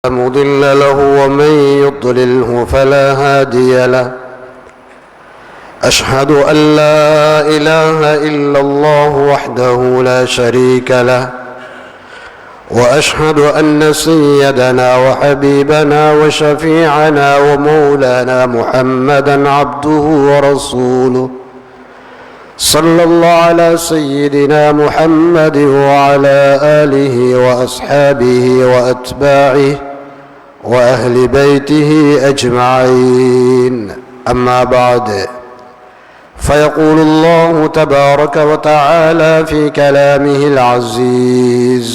مضل له ومن يضلله فلا هادي له. أشهد أن لا إله إلا الله وحده لا شريك له، وأشهد أن سيدنا وحبيبنا وشفيعنا ومولانا محمدا عبده ورسوله. صلى الله على سيدنا محمد وعلى آله وأصحابه وأتباعه وأهل بيته أجمعين. أما بعد، فيقول الله تبارك وتعالى في كلامه العزيز: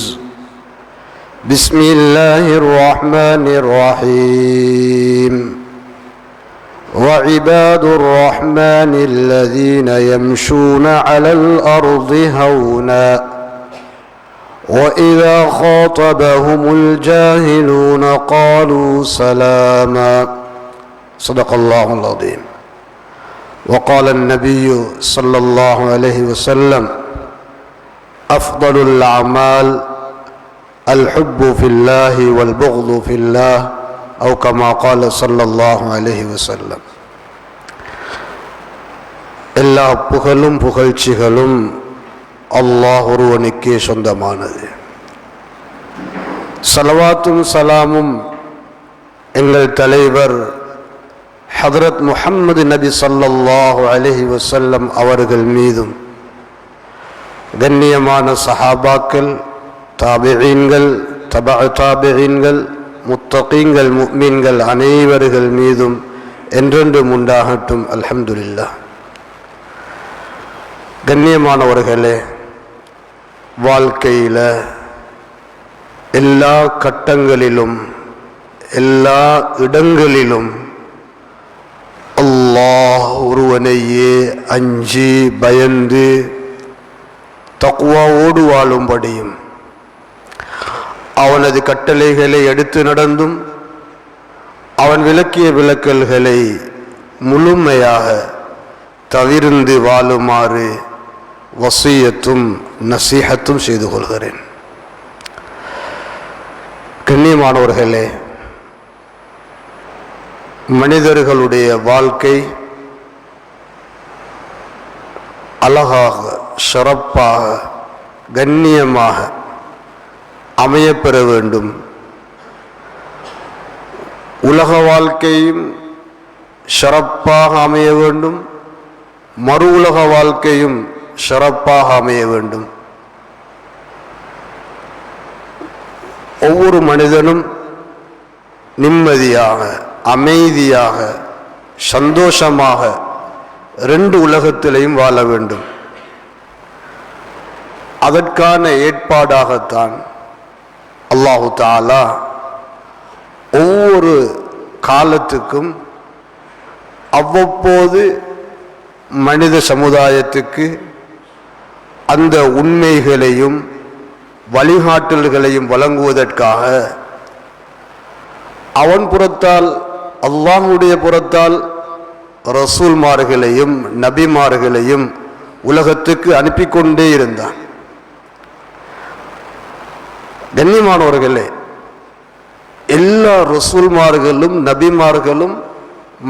بسم الله الرحمن الرحيم. وعباد الرحمن الذين يمشون على الأرض هونا وإذا خاطبهم الجاهلون قالوا سلاما. صدق الله العظيم. وقال النبي صلى الله عليه وسلم: أفضل الأعمال الحب في الله والبغض في الله، أو كما قال صلى الله عليه وسلم. எல்லா புகழும் புகழ்ச்சிகளும் அல்லாஹ் ஒருவனுக்கே சொந்தமானது. ஸலவாத்தும் சலாமும் எங்கள் தலைவர் ஹதரத் முஹம்மது நபி ஸல்லல்லாஹு அலைஹி வஸல்லம் அவர்கள் மீதும், கண்ணியமான சஹாபாக்கள், தாபிஈன்கள், தபஅ தாபிஈன்கள், முத்தகீன்கள், முஃமின்கள் அனைவர்கள் மீதும் என்றென்றும் உண்டாகட்டும். அல்ஹம்துலில்லாஹ். கண்ணியமானவர்களே, வாழ்க்கையில் எல்லா கட்டங்களிலும் எல்லா இடங்களிலும் அல்லாஹ் ஒருவனையே அஞ்சி பயந்து தக்வாவோடு வாழும்படியும், அவனது கட்டளைகளை எடுத்து நடந்தும் அவன் விலக்கிய விலக்கல்களை முழுமையாக தவிர்ந்து வாழுமாறு வசியத்தும் நசீஹத்தும் செய்து கொள்கிறேன். கண்ணியமானவர்களே, மனிதர்களுடைய வாழ்க்கை அழகாக, சிறப்பாக, கண்ணியமாக அமையப்பெற வேண்டும். உலக வாழ்க்கையும் சிறப்பாக அமைய வேண்டும், மறு உலக வாழ்க்கையும் சிறப்பாக அமைய வேண்டும். ஒவ்வொரு மனிதனும் நிம்மதியாக, அமைதியாக, சந்தோஷமாக ரெண்டு உலகத்திலையும் வாழ வேண்டும். அதற்கான ஏற்பாடாகத்தான் அல்லாஹு தஆலா ஒவ்வொரு காலத்துக்கும் அவ்வப்போது மனித சமுதாயத்துக்கு அந்த உண்மைகளையும் வழிகாட்டல்களையும் வழங்குவதற்காக அவன் புறத்தால், அல்லாஹ்வுடைய புறத்தால் ரசூல்மார்களையும் நபிமார்களையும் உலகத்துக்கு அனுப்பி கொண்டே இருந்தான். கண்ணியமானவர்களே, எல்லா ரசூல்மார்களும் நபிமார்களும்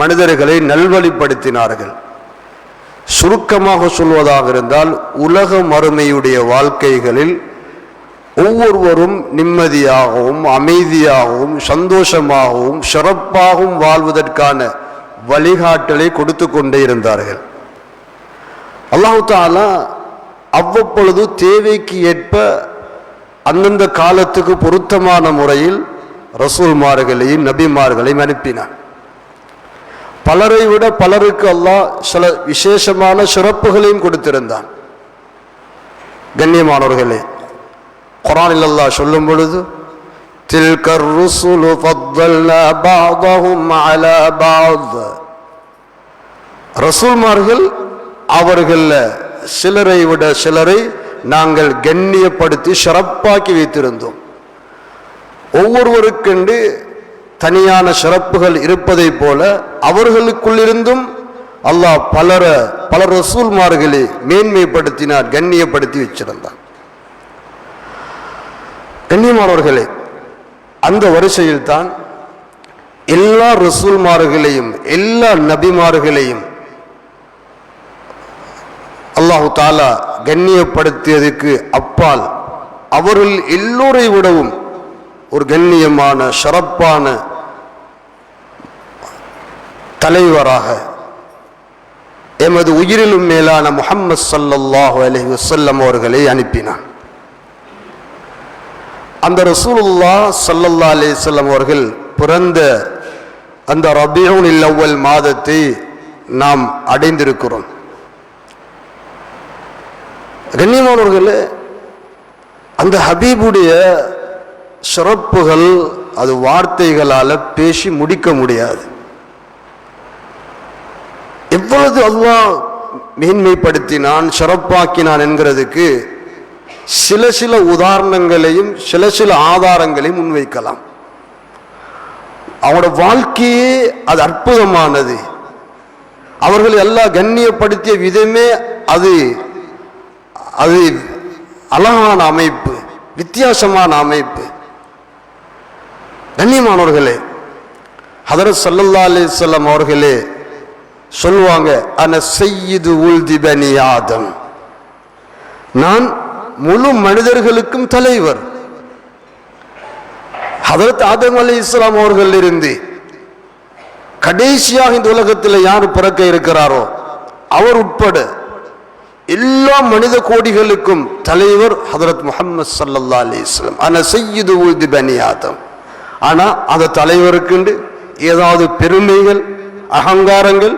மனிதர்களை நல்வழிப்படுத்தினார்கள். சுருக்கமாக சொல்வதாக இருந்தால், உலக மறுமையுடைய வாழ்க்கைகளில் ஒவ்வொருவரும் நிம்மதியாகவும் அமைதியாகவும் சந்தோஷமாகவும் சிறப்பாகவும் வாழ்வதற்கான வழிகாட்டலை கொடுத்து கொண்டே இருந்தார்கள். அல்லாஹ் தஆலா அவ்வப்பொழுது தேவைக்கு ஏற்ப அந்தந்த காலத்துக்கு பொருத்தமான முறையில் ரசூல்மார்களையும் நபிமார்களையும் அனுப்பினான். பலரை விட பலருக்கு அல்லாஹ் சில விசேஷமான சிறப்புகளையும் கொடுத்திருந்தான். கண்ணியமானவர்களே, குர்ஆனில் அல்லாஹ் சொல்லும் பொழுது, தில்கர் ருசுலு ஃபத்தல்னா பஅதஹும் அலா பஅத், ரசூல்மார்கள் அவர்கள் சிலரை விட சிலரை நாங்கள் கண்ணியப்படுத்தி சிறப்பாக்கி வைத்திருந்தோம். ஒவ்வொருவருக்கென்று தனியான சிறப்புகள் இருப்பதை போல அவர்களுக்குள்ளிருந்தும் அல்லாஹ் பல ரசூல்மார்களை மேன்மைப்படுத்தினார், கண்ணியப்படுத்தி வச்சிருந்தார். கண்ணியமானவர்களே, அந்த வரிசையில் தான் எல்லா ரசூல்மார்களையும் எல்லா நபிமார்களையும் அல்லாஹு தாலா கண்ணியப்படுத்தியதுக்கு அப்பால் அவர்கள் எல்லோரை விடவும் ஒரு கண்ணியமான சிறப்பான தலைவராக எமது உயிரிலும் மேலான முஹம்மது ஸல்லல்லாஹு அலைஹி வஸல்லம் அவர்களை அனுப்பினான். அந்த ரசூலுல்லாஹ் ஸல்லல்லாஹு அலைஹி வஸல்லம் அவர்கள் பிறந்த அந்த ரபீஉல் அவ்வல் மாதத்தை நாம் அடைந்திருக்கிறோம். கண்ணியமானவர்களே, அந்த ஹபீபுடைய சிறப்புகள் அது வார்த்தைகளால் பேசி முடிக்க முடியாது. எவ்வளவு அல்லாஹ் மேன்மைப்படுத்தினான், சிறப்பாக்கினான் என்கிறதுக்கு சில உதாரணங்களையும் சில ஆதாரங்களையும் முன்வைக்கலாம். அவனோட வாழ்க்கையே அது அற்புதமானது. அவர்கள் எல்லாம் கண்ணியப்படுத்திய விதமே அது அது அழகான அமைப்பு, வித்தியாசமான அமைப்பு. கண்ணியமானவர்களே, ஹதரத் ஸல்லல்லாஹு அலைஹி வஸல்லம் அவர்களே சொல்வாங்க, அன சய்யிது உல்தி பனி ஆதம், நான் முழு மனிதர்களுக்கும் தலைவர். ஹதரத் ஆதம் அலைஹிஸ்ஸலாம் அவர்கள் இருந்து கடைசியாக இந்த உலகத்தில் யார் பிறக்க இருக்கிறாரோ அவர் உட்பட எல்லா மனித கோடிகளுக்கும் தலைவர் ஹதரத் முஹம்மது ஸல்லல்லாஹு அலைஹி வஸல்லம். அன சய்யிது உல்தி பனி ஆதம். ஆனா அந்த தலைவருக்கு ஏதாவது பெருமைகள், அகங்காரங்கள்,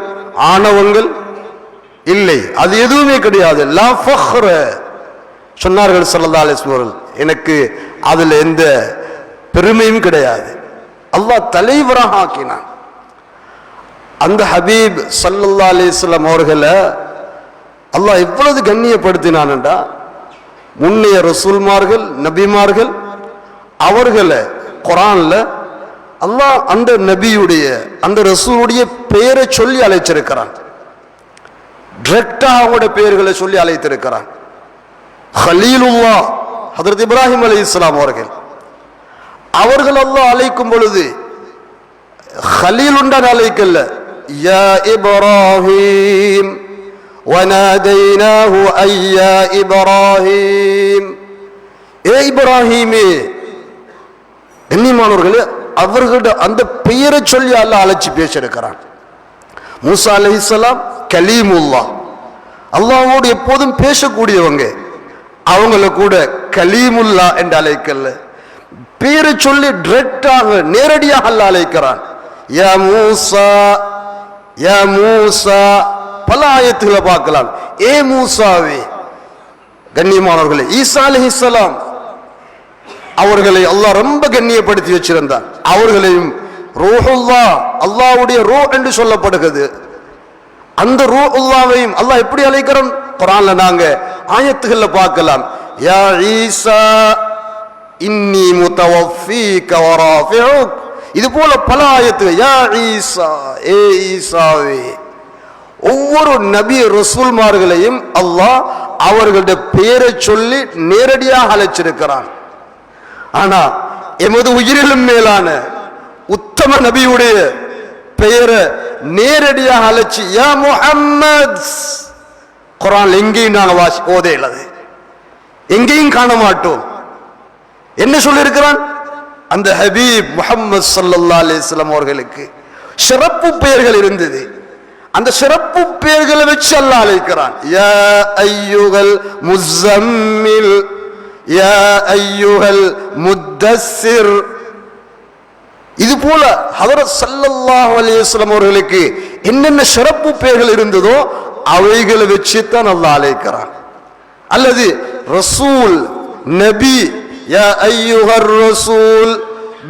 ஆணவங்கள் இல்லை, அது எதுவுமே கிடையாது. லா ஃபக்ர சொன்னார்கள் ஸல்லல்லாஹு அலைஹி வஸல்லம், எனக்கு அதுல எந்த பெருமையும் கிடையாது. அல்லாஹ் தலைவராக ஆக்கினான். அந்த ஹபீப் ஸல்லல்லாஹு அலைஹி வஸல்லம் அவர்களை அல்லாஹ் எவ்வளவு கண்ணியப்படுத்தினான்டா, முன்னைய ரசூல்மார்கள் நபிமார்கள் அவர்களை குர்ஆன்ல அல்லாஹ் அந்த நபியுடைய அந்த ரசூலுடைய பெயரை சொல்லி அழைச்சிருக்கிறான். டைரக்டா அவங்களுடைய பெயர்களை சொல்லி அழைத்திருக்கிறான். ஹலீலுல்லாஹ் ஹஜ்ரத் இப்ராஹிம் அலைஹிஸ்ஸலாம் அவர்கள் அல்லாஹ் அழைக்கும் பொழுது ஹலீலுண்டான் அழைக்கல்ல, யா இப்ராஹிம் வநாதைனாஹு ஐயா இப்ராஹிம், ஏ இப்ராஹிமே. கண்ணியமானவர்களே, அவர்களுடைய அந்த பெயரை சொல்லி அல்லாஹ் அழைச்சி பேசியிருக்கிறான். மூசா அலைஹிஸ்ஸலாம் கலீமுல்லாஹ், அல்லாஹ்வோடு எப்போதும் பேசக்கூடியவங்க, அவங்கள கூட கலீமுல்லா என்று அழைக்கல, பேரை சொல்லி டைரக்டாக நேரடியாக அல்லாஹ் அழைக்கிறான். யா மூசா, யா மூசா. பல ஆயத்துகளை பார்க்கலாம், ஏ மூசாவே. கண்ணியமானவர்களே, ஈசா அலைஹிஸ்ஸலாம் அவர்களை அல்லாஹ் ரொம்ப கண்ணியப்படுத்தி வச்சிருந்தார். அவர்களையும் ரூஹுல்லாஹ், அல்லாஹ்வுடைய ரூஹ் என்று சொல்லப்படுகிறது. அந்த ரூஹுல்லாஹ்வையும் அல்லாஹ் எப்படி அழைக்கிறான் குர்ஆன்ல நாங்க ஆயத்துகள்ல பார்க்கலாம். யா ஈசா இன்னி முத்தவஃபீக வ ராஃபிஉக், இது போல பல ஆயத்துகள். யா ஈசா, ஏ ஈசாவே. ஒவ்வொரு நபி ரசூல்மார்களையும் அல்லாஹ் அவர்களுடைய பெயரை சொல்லி நேரடியாக அழைச்சிருக்கிறான். ஆனா எமது உயிரிலும் மேலான உத்தம நபியுடைய பெயரை நேரடியாக அழைச்சி யா முஹம்மத், குர்ஆன் எங்கேயும் நாங்கள் ஓதையில்லது, எங்கேயும் காண மாட்டோம். என்ன சொல்லியிருக்கிறான்? அந்த ஹபீப் முஹம்மது ஸல்லல்லாஹு அலைஹி வஸல்லம் அவர்களுக்கு சிறப்பு பெயர்கள் இருந்தது. அந்த சிறப்பு பெயர்களை வச்சு அல்லாஹ் அழைக்கிறான். யா அய்யுஹல் முஸம்மில், யா அய்யுஹல் முத்தஸ்ஸிர். இது போல ஹஜ்ரத் ஸல்லல்லாஹு அலைஹி வஸல்லம் அவர்களுக்கு என்னென்ன சிறப்பு பெயர்கள் இருந்ததோ அவைகளை வச்சு தான் அல்லாஹ் அழைக்கிறான். அல்லது ரசூல், நபி, யா அய்யுஹர் ரசூல்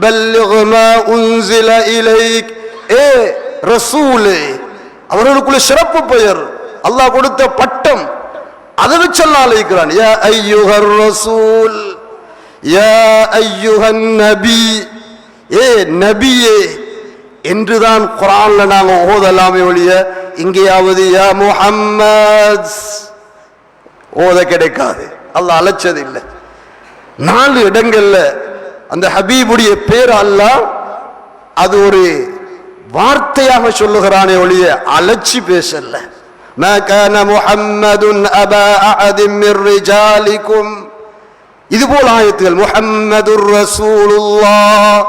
பல்லிக் மா உன்ஸில இலைக், ஏ ரசூலே. அவர்களுக்குள்ள சிறப்பு பெயர், அல்லாஹ் கொடுத்த பட்டம், அதை வச்சு அல்லாஹ் அழைக்கிறான். யா அய்யுஹர் ரசூல், யா அய்யுஹன் நபி, ஏ நபியே என்றுதான் குர்ஆன்ல நாங்க ஓதலாமே ஒழிய இங்கேயாவது யா முஹம்மத் ஓத கிடைக்காது. அல்லாஹ் அழைச்சது இல்லை. 4 இடங்கள்ல அந்த ஹபீபுடைய பேர் அல்லாஹ் அது ஒரு வார்த்தையாக சொல்லுகிறானே ஒழிய அலட்சி பேசல. மா கான முஹம்மதுன் அபா அஹதின் மிர் ரிஜாலிக்கும், இதுபோல் ஆயத்துகள் முஹம்மதுர் ரசூலுல்லாஹ்,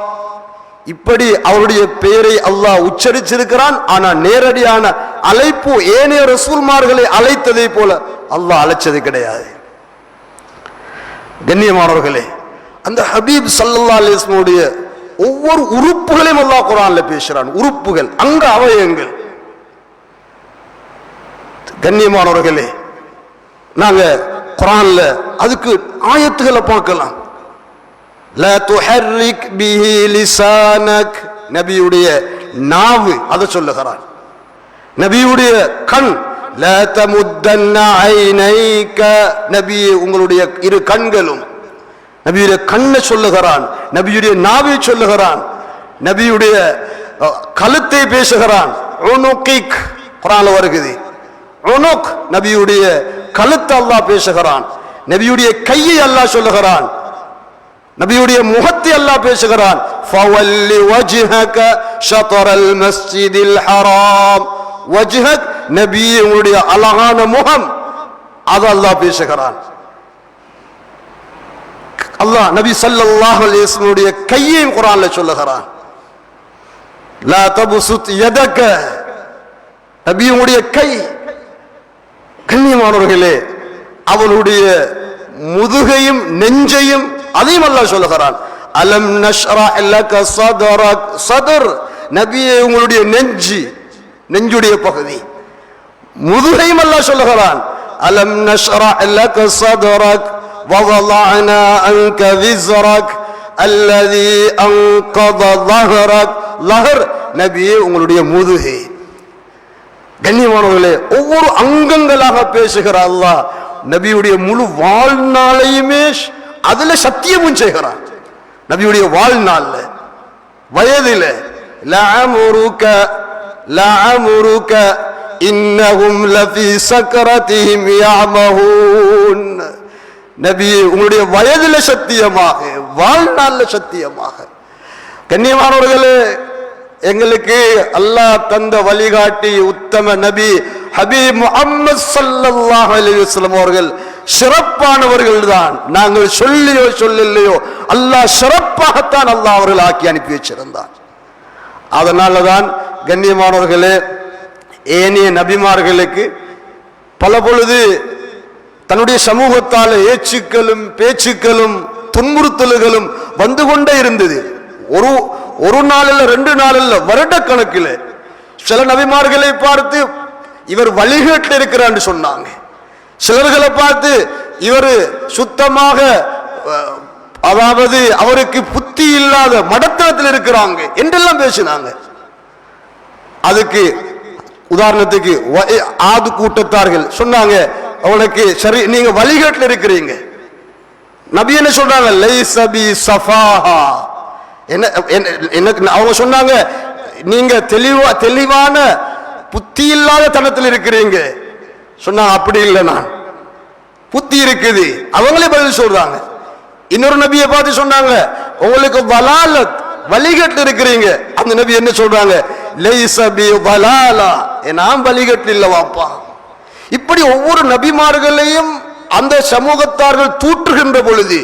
இப்படி அவருடைய பெயரை அல்லாஹ் உச்சரிச்சிருக்கிறான். ஆனா நேரடியான அழைப்பு ஏனைய ரசூல்மார்களை அழைத்ததை போல அல்லாஹ் அழைச்சது கிடையாது. கண்ணியமானவர்களே, அந்த ஹபீப் ஸல்லல்லாஹு அலைஹி வஸல்லம் ஒவ்வொரு உறுப்புகளையும் அல்லாஹ் குர்ஆன்ல பேசுறான். உறுப்புகள், அங்க அவயங்கள். கண்ணியமானவர்களே, நாங்க குர்ஆன்ல அதுக்கு ஆயத்துகளை பார்க்கலாம். லா துஹர்ரிக் பிஹி லிசானக், நபியுடைய நாவு அதை சொல்லுகிறான். நபியுடைய கண், லா தமுத்தன்ன ஐனைக, நபியே உங்களுடைய இரு கண்களும், நபியுடைய கண்ணை சொல்லுகிறான், நபியுடைய நாவை சொல்லுகிறான், நபியுடைய கழுத்தை பேசுகிறான். உனுகிக் குர்ஆன்ல வருகிறது. உனுக் நபியுடைய கழுத்தை அல்லாஹ் பேசுகிறான். நபியுடைய கையை அல்லாஹ் சொல்லுகிறான். நபியுடைய முகத்தை அல்லாஹ் பேசுகிறான். ஃபவல்லி வஜ்ஹக ஷத்ரல் மஸ்ஜிதில் ஹராம், வஜ்ஹக் நபியே உங்களுடைய அழகான முகம், அது அல்லாஹ் பேசுகிறான். அல்லாஹ் நபி ஸல்லல்லாஹு அலைஹி வஸல்லம் கையை குர்ஆன்ல சொல்லுகிறான். லா தபசுத் யதக, நபியுடைய கை. கண்ணியமானவர்களே, அவனுடைய முதுகையும் நெஞ்சையும் அதையும் அல்லாஹ் சொல்லுகிறான். அலம் நஷ்ரஹ் லக ஸத்ரக், ஸத்ர் நபியே உங்களுடைய நெஞ்சு, நெஞ்சுடைய பகுதி. முதுகையும் அல்லாஹ் சொல்லுகிறான். அலம் நஷ்ரஹ் லக ஸத்ரக் வவضعنا عنك وزرك الذي انقض ظهرك, லஹர் நபியே உங்களுடைய முதுகை. கண்ணியமானவர்களே, ஒவ்வொரு அங்கங்களாக பேசுகிற அல்லாஹ் நபியுடைய முழு வாழ்நாளையுமே அதுல சத்தியமும் செய்கிறான். நபியுடைய வாழ்நாள்ல, வயதில, லஅமுருக லஅமுருக இன்னஹும் லஃபீ சக்ரதிஹிம் யஅமஹூன், நபியே உங்களுடைய வயதில சத்தியமாக, வாழ்நாள்ல சத்தியமாக. கண்ணியமானவர்களே, எங்களுக்கு அல்லாஹ் தந்த வழிகாட்டி உத்தம நபி ஹபீப் முஹம்மது ஸல்லல்லாஹு அலைஹி வஸல்லம் அவர்கள் சிறப்பானவர்கள் தான். நாங்கள் சொல்லியோ சொல்லலையோ அல்லாஹ் சிறப்பாகத்தான் அல்லாஹ் அவர்கள் ஆக்கி அனுப்பி வச்சிருந்தான். அதனாலதான் கண்ணியமானவர்களே, ஏனைய நபிமார்களுக்கு பல பொழுது தன்னுடைய சமூகத்தால ஏச்சுக்களும் பேச்சுக்களும் துன்புறுத்தல்களும் வந்து கொண்டே இருந்தது. ஒரு நாள் இல்ல, 2 நாள் இல்ல, வருட கணக்கில். சில நபிமார்களை பார்த்து இவர் வழிகேட்டில் இருக்கிறான்னு சொன்னாங்க. சிலர்களை பார்த்து இவர் சுத்தமாக, அதாவது அவருக்கு புத்தி இல்லாத மடத்தனத்தில் இருக்கிறாங்க என்றெல்லாம் பேசினாங்க. அதுக்கு உதாரணத்துக்கு ஆது கூட்டத்தார்கள் சொன்னாங்க, அவனுக்கு சரி நீங்க வழிகேட்டில் இருக்கிறீங்க. நபி என்ன சொல்றாங்க, லைஸ பி ஸஃபாஹா, என்ன அவங்க சொன்னாங்க, நீங்க தெளிவான புத்தி இல்லாத தனத்தில் இருக்கிறீங்க. சொன்னாங்க, அப்படி இல்லை, நான் புத்தி இருக்குது. அவங்களே பதில் சொல்றாங்க. இன்னொரு நபியை பார்த்து சொன்னாங்க, உங்களுக்கு வலாலத், வழிகட்டு இருக்கிறீங்க. அந்த நபி என்ன சொல்றாங்க, லைஸ பி வலாலா, நான் வழிகட்டு இல்ல வாப்பா. இப்படி ஒவ்வொரு நபிமார்களையும் அந்த சமூகத்தார்கள் தூற்றுகின்ற பொழுது,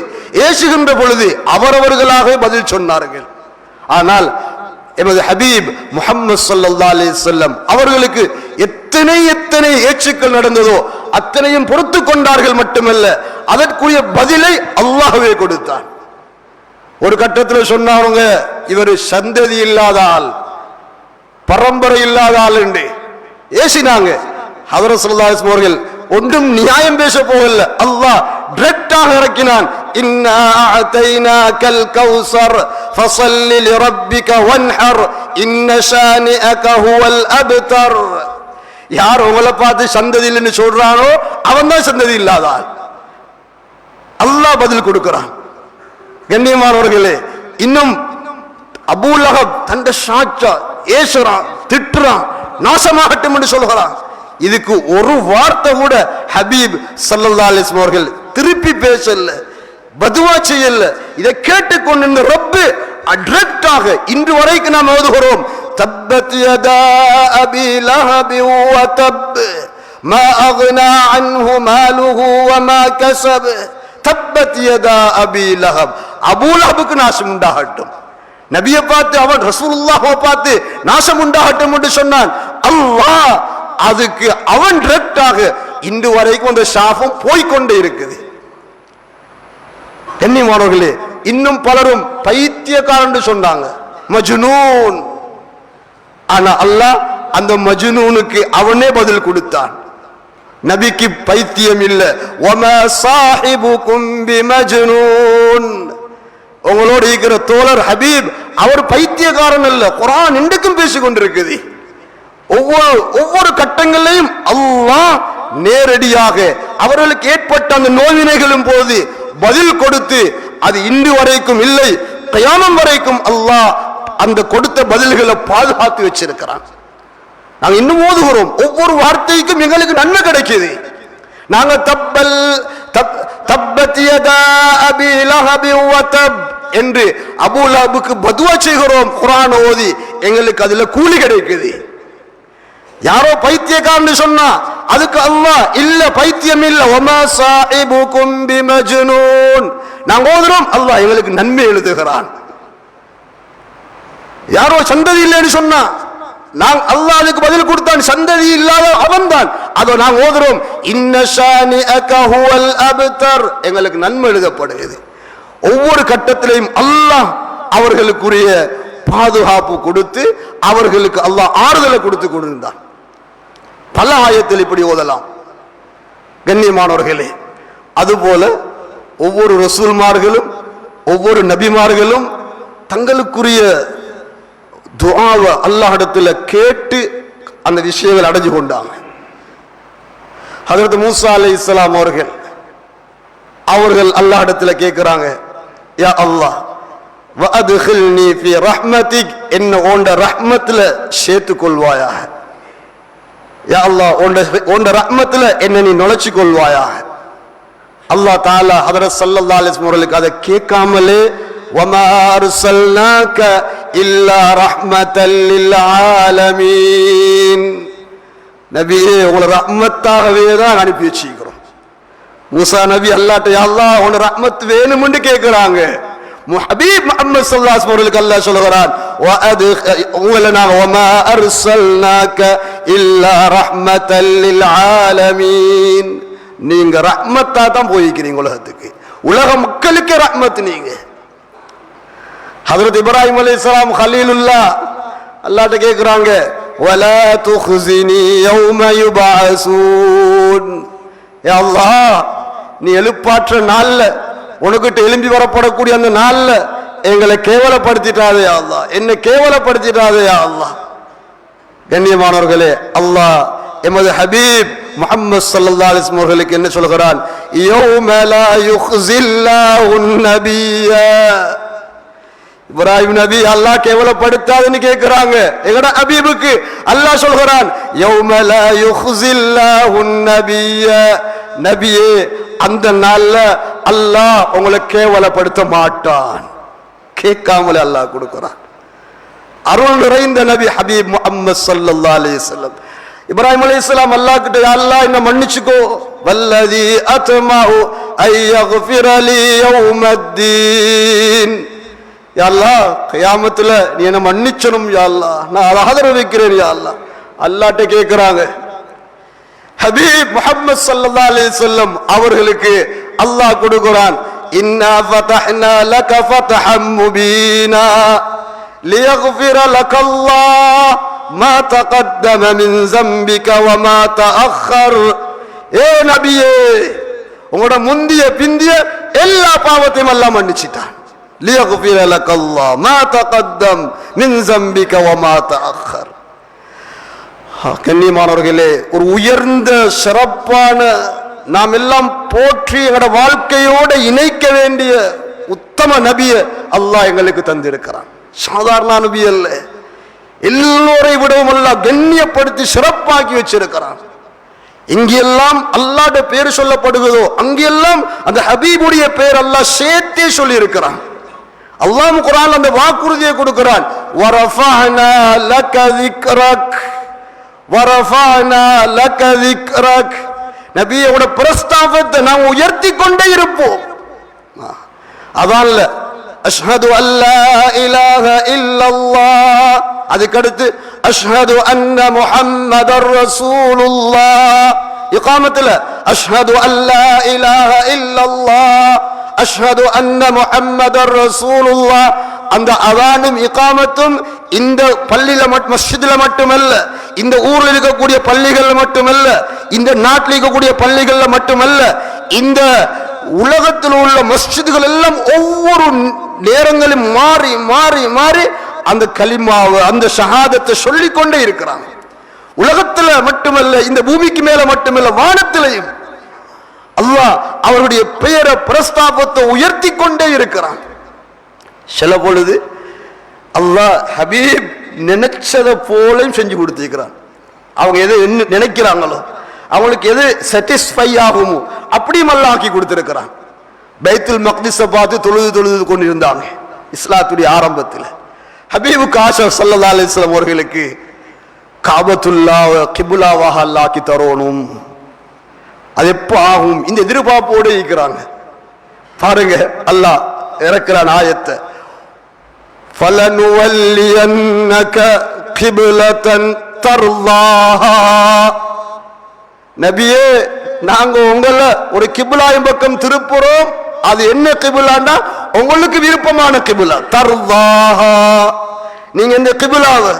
ஏசுகின்ற பொழுது அவரவர்களாக பதில் சொன்னார்கள். ஆனால் எமது ஹபீப் முஹம்மது ஸல்லல்லாஹு அலைஹி வஸல்லம் அவர்களுக்கு எத்தனை ஏச்சுக்கள் நடந்ததோ அத்தனையும் பொறுத்து கொண்டார்கள். மட்டுமல்ல, அதற்குரிய பதிலை அல்லாஹ்வே கொடுத்தான். ஒரு கட்டத்தில் சொன்னாங்க, இவர் சந்ததி இல்லாத ஆள், பரம்பரை இல்லாத ஆள் என்று ஏசினாங்க. ஹதரத் ஸல்லல்லாஹு அலைஹி வஸல்லம் அவர்கள் ஒன்றும் நியாயம் பேச போகல, அல்லாஹ் டைரக்டாக இறக்கினான். இன்னா அஅதைனாகல் கௌஸர் ஃபஸல்லி லிரப்பிக வன்ஹர் இன்ன ஷானிஅக ஹுவல் அப்தர். யார் உங்களை பார்த்து சந்ததி இல்லைன்னு சொல்றானோ அவன் தான் சந்ததி இல்லாத ஆள். அல்லாஹ் பதில் கொடுக்கிறான். கண்ணியமானவர்களே, இன்னும் அபூ லஹப் தண்ட சாட்சா ஏசுறான், திட்டுறான், நாசமாகட்டும் என்று சொல்கிறான். இதுக்கு ஒரு வார்த்தை கூட ஹபீப் ஸல்லல்லாஹு அலைஹி வஸல்லம் அவர்கள் திருப்பி பேசல, பதுவா செய்யல. இதை கேட்டுக்கொண்டு ரப்பு டைரக்டாக இன்று வரைக்கும் நாம் ஓதுகிறோம், தப்பத் யதா அபி லஹப் வ தப் மா அக்னா அன்ஹு மாலுஹு வ மா கஸப் தப்பத் யதா அபி லஹப். அபூ லஹபுக்கு நாசம் உண்டாகட்டும். நபியை பார்த்து அவன் ரசூலுல்லாஹை பார்த்து நாசம் உண்டாகட்டும் என்று சொன்னான். அல்லாஹ் அதுக்கு அவன் டைரக்டாக இன்று வரைக்கும் அந்த சாபம் போய்கொண்டே இருக்குது. கண்ணியமானவர்களே, இன்னும் பலரும் பைத்தியக்காரன் சொன்னாங்க, மஜ்னூன். ஆனா அல்லாஹ் அந்த மஜ்னூனுக்கு அவனே பதில் கொடுத்தான். நபிக்கு பைத்தியம் இல்ல. வமா சாஹிபுகும் பிமஜ்னூன். உங்களோட இருக்கிற தோழர் ஹபீப் அவர் பைத்தியக்காரன் அல்ல. குர்ஆன் இன்றைக்கும் பேசிக் கொண்டிருக்குது. ஒவ்வொரு கட்டங்களையும் அல்லாஹ் நேரடியாக அவர்களுக்கு ஏற்பட்ட அந்த நோவினைகளும் போது பதில் கொடுத்து, அது இன்று வரைக்கும் இல்லை, கியாமம் வரைக்கும் அல்லாஹ் அந்த கொடுத்த பதில்களை பாதுகாத்து வச்சிருக்கிறான். நாங்க இன்னும் ஓதுகிறோம், ஒவ்வொரு வார்த்தைக்கும் எங்களுக்கு நன்மை கிடைக்குது. நாங்க தப்பத் யதா அபி லஹப் வ தப் என்று அபூ லஹபுக்கு பதுவா செய்கிறோம். குர்ஆன் ஓதி எங்களுக்கு அதுல கூலி கிடைக்குது. யாரோ பைத்தியக்காரன் சொன்னா அதுக்கு அல்லாஹ் இல்ல, பைத்தியம் இல்ல, வமா சாஹிபுகும் பிமஜ்னூன். நாங்க ஓதுறோம், அல்லாஹ் எங்களுக்கு நன்மை எழுதுகிறான். யாரோ சந்ததி இல்லைன்னு சொன்னா நாங்க அல்லாஹ் அதுக்கு பதில் கொடுத்தான், சந்ததி இல்லாத அவன் தான். அதோ நாங்க ஓதுறோம், இன்ன ஷானிஅக ஹுவல் அப்தர், எங்களுக்கு நன்மை எழுதப்படுகிறது. ஒவ்வொரு கட்டத்திலையும் அல்லாஹ் அவர்களுக்குரிய பாதுகாப்பு கொடுத்து அவர்களுக்கு அல்லாஹ் ஆறுதலை கொடுத்து கொண்டிருந்தான். பல ஆயத்தில் இப்படி ஓதலாம். கண்ணியமானவர்களே, அதுபோல ஒவ்வொரு ரசூல்மார்களும் ஒவ்வொரு நபிமார்களும் தங்களுக்குரிய துஆவை அல்லாஹ்விடத்தில் கேட்டு அந்த விஷயங்கள் அடைஞ்சு கொண்டாங்க. ஹஜ்ரத் மூசா அலைஹிஸ்ஸலாம் அவர்கள் அல்லாஹ்விடத்தில் கேட்கிறாங்க, யா அல்லாஹ் வஅத்கில்னி ஃபீ ரஹ்மதிக், என்ன உன்ட ரஹ்மத்துல சேர்த்துக் கொள்வாயாக. யா அல்லாஹ் உன்ட ரஹ்மத்துல என்ன நீ நுழைச்சு கொள்வாயாக. அல்லாஹ் தஆலா ஹஜ்ரத் ஸல்லல்லாஹு அலைஹி வஸல்லம் அவர்களுக்கு அதை கேட்காமலே வமா அர்ஸல்னாக இல்லா ரஹ்மத்தல் லில் ஆலமீன், நபியே உங்களை ரஹ்மத்தாகவே தான் அனுப்பி வச்சிருக்கிறோம். மூசா நபி அல்லாஹ்ட்ட யா அல்லாஹ் உன் ரஹ்மத் வேணும்னு கேட்கிறாங்க. ஹபீப் முஹம்மது ஸல்லல்லாஹு அலைஹி வஸல்லம் அல்லாஹ் சொல்கிறான், உங்களை நாங்க வமா அர்ஸல்னாக இல்லா ரஹ்மத்தல் லில் ஆலமீன், நீங்க ரஹ்மத்தா தான் போயிருக்கிறீங்க உலகத்துக்கு, உலக மக்களுக்கு ரஹ்மத் நீங்க. ஹஜ்ரத் இப்ராஹிம் அலைஹிஸ்ஸலாம் கலீலுல்லாஹ் அல்லாஹ்ட்ட கேக்குறாங்க, வலா துக்ஸினி யௌம யுபஅஸூன், யா அல்லாஹ் நீ எழுப்பாற்ற நாள்ல, உனக்கிட்ட எழும்பி வரப்படக்கூடிய அந்த நாள்ல எங்களை கேவலப்படுத்திட்டாதே யா அல்லாஹ், என்ன கேவலப்படுத்திட்டாதே யா அல்லாஹ். கண்ணியமானவர்களே, அல்லாஹ் எமது ஹபீப் முஹம்மது ஸல்லல்லாஹு அலைஹி வஸல்லம் அவர்களுக்கு என்ன சொல்கிறான், யௌம லா யுக்ஸில்லாஹுன் நபிய்ய, இப்ராஹிம் நபி அல்லாஹ் கேவலப்படுத்தாதுன்னு கேட்கிறாங்க. எங்கட ஹபீபுக்கு அல்லாஹ் சொல்கிறான், யௌம லா யுக்ஸில்லாஹுன் நபிய்ய, நபியே அந்த நாள்ல அல்லாஹ் உங்களை கேவலப்படுத்த மாட்டான். கேட்காமலே அல்லாஹ் கொடுக்கிறான். அருள் நிறைந்த நபி ஹபீப் முஹம்மது ஸல்லல்லாஹு அலைஹி வஸல்லம் இப்ராஹிம் அலைஹிஸ்ஸலாம் அல்லாஹ் கிட்ட, யா அல்லாஹ் என்ன மன்னிச்சுக்கோ, வல்லதி அத்மஉ ஐயக்ஃபிர லி யௌமத்தீன், யா அல்லாஹ் கியாமத்துல நீ என்ன மன்னிச்சணும் யா அல்லாஹ், நான் ஆதரவு வைக்கிறேன் யா அல்லாஹ். அல்லாஹ்ட்ட கேக்குறாங்க. ஹபீப் முஹம்மது ஸல்லல்லாஹு அலைஹி வஸல்லம் அவர்களுக்கு அல்லாஹ் கொடுக்கிறான், இன்னா ஃபதஹ்னா லக ஃபத்ஹம் முபீனா லியக்ஃபிர லக்கல்லாஹ் மா தகத்தம மின் ஸம்பிக வ மா தஅக்கர், ஏ நபியே உங்களோட முந்திய பிந்திய எல்லா பாவத்தையும் அல்லாஹ் மன்னிச்சிட்டான். லியக்ஃபிர லக்கல்லாஹ் மா தகத்தம் மின் ஸம்பிக வ மா தஅக்கர். கண்ணியமானவர்களே, ஒரு உயர்ந்த சிறப்பான நாம் எல்லாம் போற்றி எங்களோட வாழ்க்கையோட இணைக்க வேண்டிய உத்தம நபிய அல்லாஹ் எங்களுக்கு தந்திருக்கிறான். சாதாரண நபி அல்ல, எல்லோரை விடவும் அல்லாஹ் கண்ணியப்படுத்தி சிறப்பாக்கி வச்சிருக்கிறான். இங்கெல்லாம் அல்லாஹ்வுடைய பேர் சொல்லப்படுகிறதோ அங்கெல்லாம் அந்த ஹபீபுடைய பேர் அல்லாஹ் சேர்த்தே சொல்லி இருக்கிறான். அல்லாஹ் குர்ஆன்ல அந்த வாக்குறுதியை கொடுக்கிறான். வரஃபஅனா லக ذிக்ரக் வரஃபஅனா லக ذிக்ரக். நபியோட பிரஸ்தாபத்தை நாம் உயர்த்தி கொண்டே இருப்போம். அதான்ல அஷ்ஹது அல்லா இலாஹ இல்லல்லாஹ், அதுக்கடுத்து அஷ்ஹது அன்ன முஹம்மதர் ரசூலுல்லாஹ். இகாமத்துல அஷ்ஹது அல்லா இலாஹ இல்லல்லாஹ் அஷ்ஹது அன்ன முஹம்மதர் ரசூலுல்லாஹ். அந்த அதானும் இகாமத்தும் இந்த பள்ளியில மஸ்ஜிதுல மட்டுமல்ல, இந்த ஊரில் இருக்கக்கூடிய பள்ளிகள் மட்டுமல்ல, இந்த நாட்டில் இருக்கக்கூடிய பள்ளிகள்ல மட்டுமல்ல, இந்த உலகத்தில் உள்ள மஸ்ஜிதுகள் எல்லாம் ஒவ்வொரு நேரங்களும் மாறி மாறி மாறி அந்த கலிமாவை அந்த ஷஹாதத்தை சொல்லிக் கொண்டே இருக்கிறாங்க. உலகத்துல மட்டுமல்ல, இந்த பூமிக்கு மேல மட்டுமல்ல, வானத்திலையும் அல்லாஹ் அவருடைய பெயரை பிரஸ்தாபத்தை உயர்த்தி கொண்டே இருக்கிறான். சில பொழுது அல்லாஹ் ஹபீப் நினைச்சதை போலையும் செஞ்சு கொடுத்திருக்கிறான். அவங்க எது என்ன நினைக்கிறாங்களோ, அவங்களுக்கு எது சாட்டிஸ்ஃபை ஆகுமோ அப்படியும் அல்லாஹ் ஆக்கி கொடுத்திருக்கிறான். பைத்துல் மக்திஸை பார்த்து தொழுது கொண்டிருந்தாங்க இஸ்லாத்துடைய ஆரம்பத்தில். ஹபீபுக்கு ஆஷா ஸல்லல்லாஹு அலைஹி வஸல்லம் அவர்களுக்கு காபத்துல்லாஹ் கிப்லாவாக அல்லாஹ் ஆக்கி தரணும், அது எப்போ ஆகும் இந்த எதிர்பார்ப்போடு இருக்கிறாங்க. பாருங்க அல்லாஹ் இறக்குறான் ஆயத்தை. فَلَنُوَلِّيَنَّكَ قِبْلَةً تَرْضَاهَا. நபியே, நாங்க உங்களை ஒரு கிப்லாவின் பக்கம் திருப்புறோம். அது என்ன கிப்லான்னா உங்களுக்கு விருப்பமான கிப்லா. தர்தாஹா, நீங்க இந்த கிப்லாவை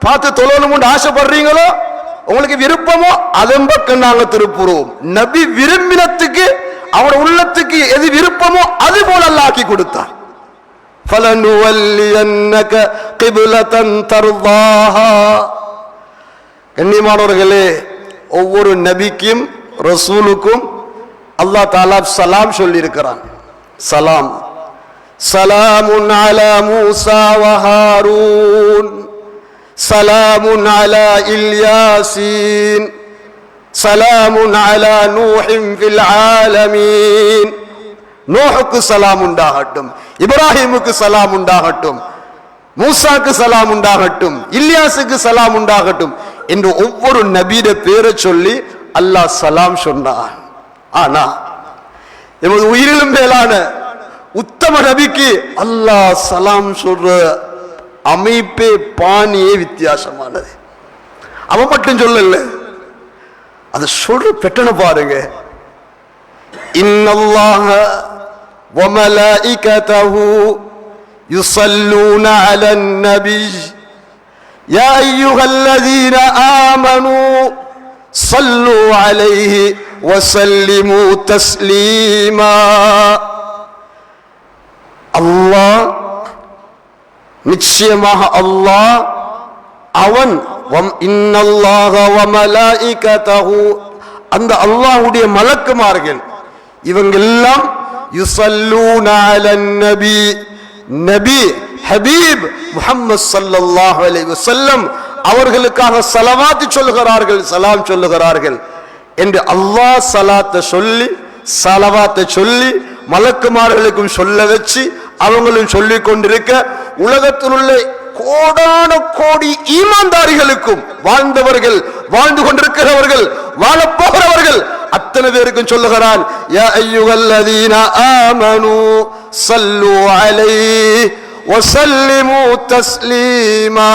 பார்த்து தொழணும்னு ஆசைப்படுறீங்களோ, உங்களுக்கு விருப்பமோ அதன் பக்கம் நாங்க திருப்புறோம். நபி விரும்பினத்துக்கு அவனோட உள்ளத்துக்கு எது விருப்பமோ அது போல அல்லாஹ் ஆக்கி கொடுத்தான். فَلَنُوَلِّيَنَّكَ قِبْلَةً تَرْضَاهَا. கண்ணியமானவர்களே, ஒவ்வொரு நபிக்கும் ரசூலுக்கும் அல்லாஹ் தஆலா சலாம் சொல்லி இருக்கிறான். சலாம் சலாமுன் அலா மூசா வ ஹாரூன் சலாமுன் அலா இல்யாசீன் சலாமுன் அலா நூஹின் ஃபில் ஆலமீன். நூஹுக்கு சலாம் உண்டாகட்டும், இப்ராஹிமுக்கு சலாம் உண்டாகட்டும், மூசாக்கு சலாம் உண்டாகட்டும், இல்யாசுக்கு சலாம் உண்டாகட்டும் என்று ஒவ்வொரு நபியிட பேரை சொல்லி அல்லாஹ் சலாம் சொன்னான். ஆனா எமது உயிரிலும் மேலான உத்தம நபிக்கு அல்லாஹ் சலாம் சொல்ற அமைப்பே பாணியே வித்தியாசமானது. அவன் மட்டும் சொல்லல, அது சொல்ற பெட்டனை பாருங்க. இன்னல்லாஹ வ மலாயிகதஹு யுஸல்லூன அலன் நபி யா அய்யுஹல்லதீன ஆமனூ ஸல்லூ அலைஹி வ ஸல்லிமூ தஸ்லீமா. அல்லாஹ், நிச்சயமாக அல்லாஹ் அவன் இன்னல்லாஹ வ மலாயிகதஹு, அந்த அல்லாஹ்வுடைய மலக்குமார்கள் இவங்க எல்லாம் யுஸல்லூன அலன் நபி, நபி ஹபீப் முஹம்மது ஸல்லல்லாஹு அலைஹி வஸல்லம் அவர்களுக்காக ஸலவாத் சொல்லுகிறார்கள், சலாம் சொல்லுகிறார்கள் என்று அல்லாஹ் ஸலாத்தை சொல்லி ஸலவாத்தை சொல்லி மலக்குமார்களுக்கும் சொல்ல வச்சு அவங்களும் சொல்லிக் கொண்டிருக்க, உலகத்தில் உள்ள கோடான கோடி ஈமான்தாரிகளுக்கும் வாழ்ந்தவர்கள், வாழ்ந்து கொண்டிருக்கிறவர்கள், வாழப்போகிறவர்கள் அத்தனை பேருக்கும் சொல்லுகிறான், யா அய்யுஹல்லதீன ஆமனூ ஸல்லூ அலைஹி வ ஸல்லிமூ தஸ்லீமா.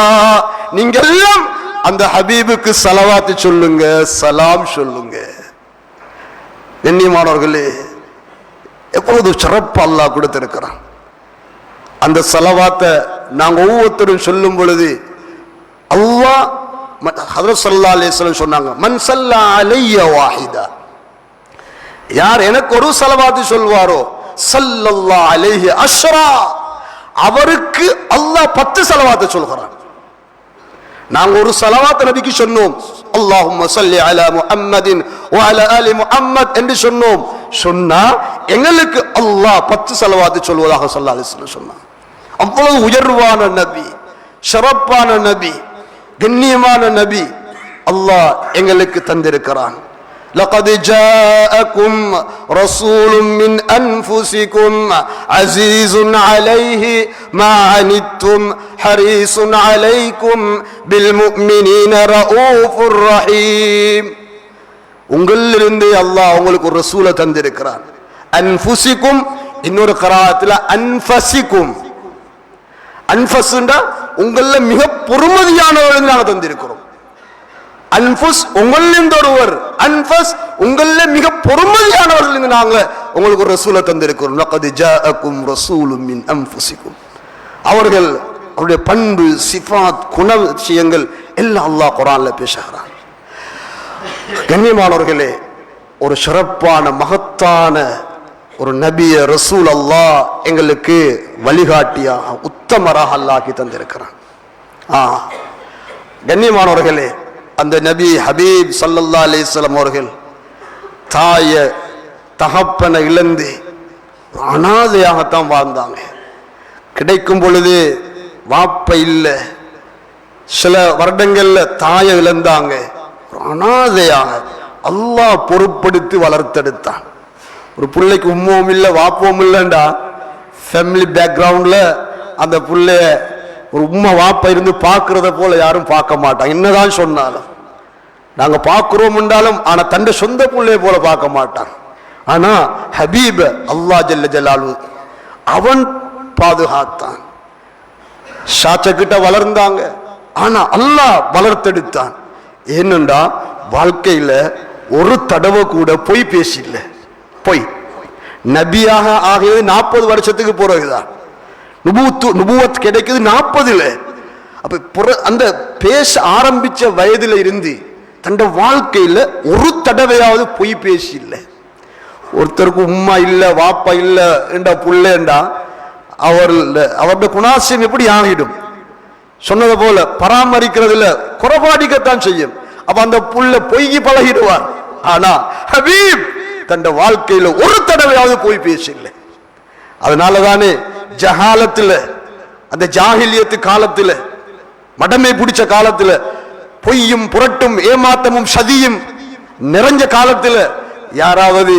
நீங்க எல்லாம் அந்த ஹபீபுக்கு ஸலவாத் சொல்லுங்க, சலாம் சொல்லுங்க. கண்ணியமானவர்களே, எவ்வளவு சிறப்பு அல்லாஹ் கொடுத்திருக்கிறான். அந்த ஸலவாத்தை நாங்க ஒவ்வொருத்தரும் சொல்லும் பொழுது அல்லாஹ் ஹஜ்ரத் ஸல்லல்லாஹு அலைஹி வஸல்லம் சொன்னாங்க, மன் ஸல்லா அலைய வாஹிதா, யார் எனக்கு ஒரு ஸலவாத் சொல்வாரோ ஸல்லல்லாஹு அலைஹி அஷ்ரா, அவருக்கு அல்லாஹ் 10 ஸலவாத் சொல்கிறான். நாங்க ஒரு ஸலவாத் நபிக்கு சொன்னோம், அல்லாஹும்ம ஸல்லி அலா முஹம்மதின் வ அலா ஆலி முஹம்மத் என்று சொன்னோம். சொன்னா எங்களுக்கு அல்லாஹ் 10 ஸலவாத் சொல்வதாக ஸல்லல்லாஹு அலைஹி வஸல்லம் சொன்னாங்க. அவ்வளவு உயர்வான நபி, சிறப்பான நபி, கண்ணியமான நபி அல்லாஹ் எங்களுக்கு தந்திருக்கிறான். لقد جاءكم رسول من أنفسكم عزيز عليه ما عنتم حريص عليكم بالمؤمنين رؤوف رحيم. உங்களிலிருந்து அல்லாஹ் உங்களுக்கு ஒரு ரசூலை தந்திருக்கிறான். அன்ஃபுசிக்கும், இன்னொரு கராத்துல அன்ஃபசிக்கும். அன்ஃபஸ்ண்டா உங்கள மிக பொறுமதியானவர்கள் நாங்கள் தந்திருக்கிறோம். அன்ஃபுஸ் உங்களிலிருந்து ஒருவர், அன்ஃபஸ் உங்கள மிக பொறுமதியானவர்கள் நாங்க உங்களுக்கு ஒரு ரசூலை தந்திருக்கிறோம். லகத் ஜாஅக்கும் ரசூலும் மின் அன்ஃபுசிக்கும். அவர்கள் அவருடைய பண்பு, சிஃபாத், குண விஷயங்கள் எல்லாம் அல்லாஹ் குர்ஆன்ல பேசுகிறான். கண்ணியமானவர்களே, ஒரு சிறப்பான மகத்தான ஒரு நபிய ரசூல் அல்லாஹ் எங்களுக்கு வழிகாட்டியாக உத்தமராக அல்லாஹ்க்கி தந்திருக்கிறான். கண்ணியமானவர்களே, அந்த நபி ஹபீப் ஸல்லல்லாஹு அலைஹி வஸல்லம் அவர்கள் தாய தகப்பனை இழந்து அனாதையாகத்தான் வாழ்ந்தாங்க. கிடைக்கும் பொழுது வாப்ப இல்லை, சில வருடங்கள்ல தாயை இழந்தாங்க. அனாதையாக அல்லாஹ் பொறுப்படுத்தி வளர்த்தெடுத்தான். ஒரு பிள்ளைக்கு உம்மாவும் இல்லை வாப்பவும் இல்லைண்டா ஃபேமிலி பேக்ரவுண்ட்ல அந்த பிள்ளைய ஒரு உம்மா வாப்பா இருந்து பார்க்கறத போல யாரும் பார்க்க மாட்டாங்க. என்னதான் சொன்னாலும் நாங்க பார்க்கிறோம் என்றாலும், ஆனா தன்னை சொந்த பிள்ளைய போல பார்க்க மாட்டான். ஆனா ஹபீப் அல்லாஹ் ஜல்ல ஜலாலு அவன் பாதுகாத்தான். ஷாச்சக்கிட்ட வளர்ந்தாங்க, ஆனா அல்லாஹ் வளர்த்தெடுத்தான். ஏனென்றா வாழ்க்கையில ஒரு தடவை கூட பொய் பேசில்ல. பொய் நபியாக ஆகியது 40 வருஷத்துக்கு பிறகுதான். நுபுவத் கிடைக்குது 40ல. அப்ப அந்த பேச ஆரம்பிச்ச வயதுல இருந்து தன் வாழ்க்கையில ஒரு தடவையாவது பொய் பேசி இல்லை. ஒருத்தருக்கு உம்மா இல்ல வாப்பா இல்ல என்ற புள்ளேண்டா அவருடைய குணாசியம் எப்படி ஆகிடும்? சொன்னது போல பராமரிக்கிறதுல குறைபாடிக்கத்தான் செய்யும். அப்ப அந்த புள்ள பொய்கி பழகிடுவார். ஆனா ஹபீப் தன் வாழ்க்கையில ஒரு தடவையாவது போய் பேசல. அதனாலதானே ஜஹாலத்துல, அந்த ஜாஹிலியத்து காலத்துல, மடமை பிடிச்ச காலத்துல, பொய்யும் புரட்டும் ஏமாத்தமும் சதியும் நிறைஞ்ச காலத்துல யாராவது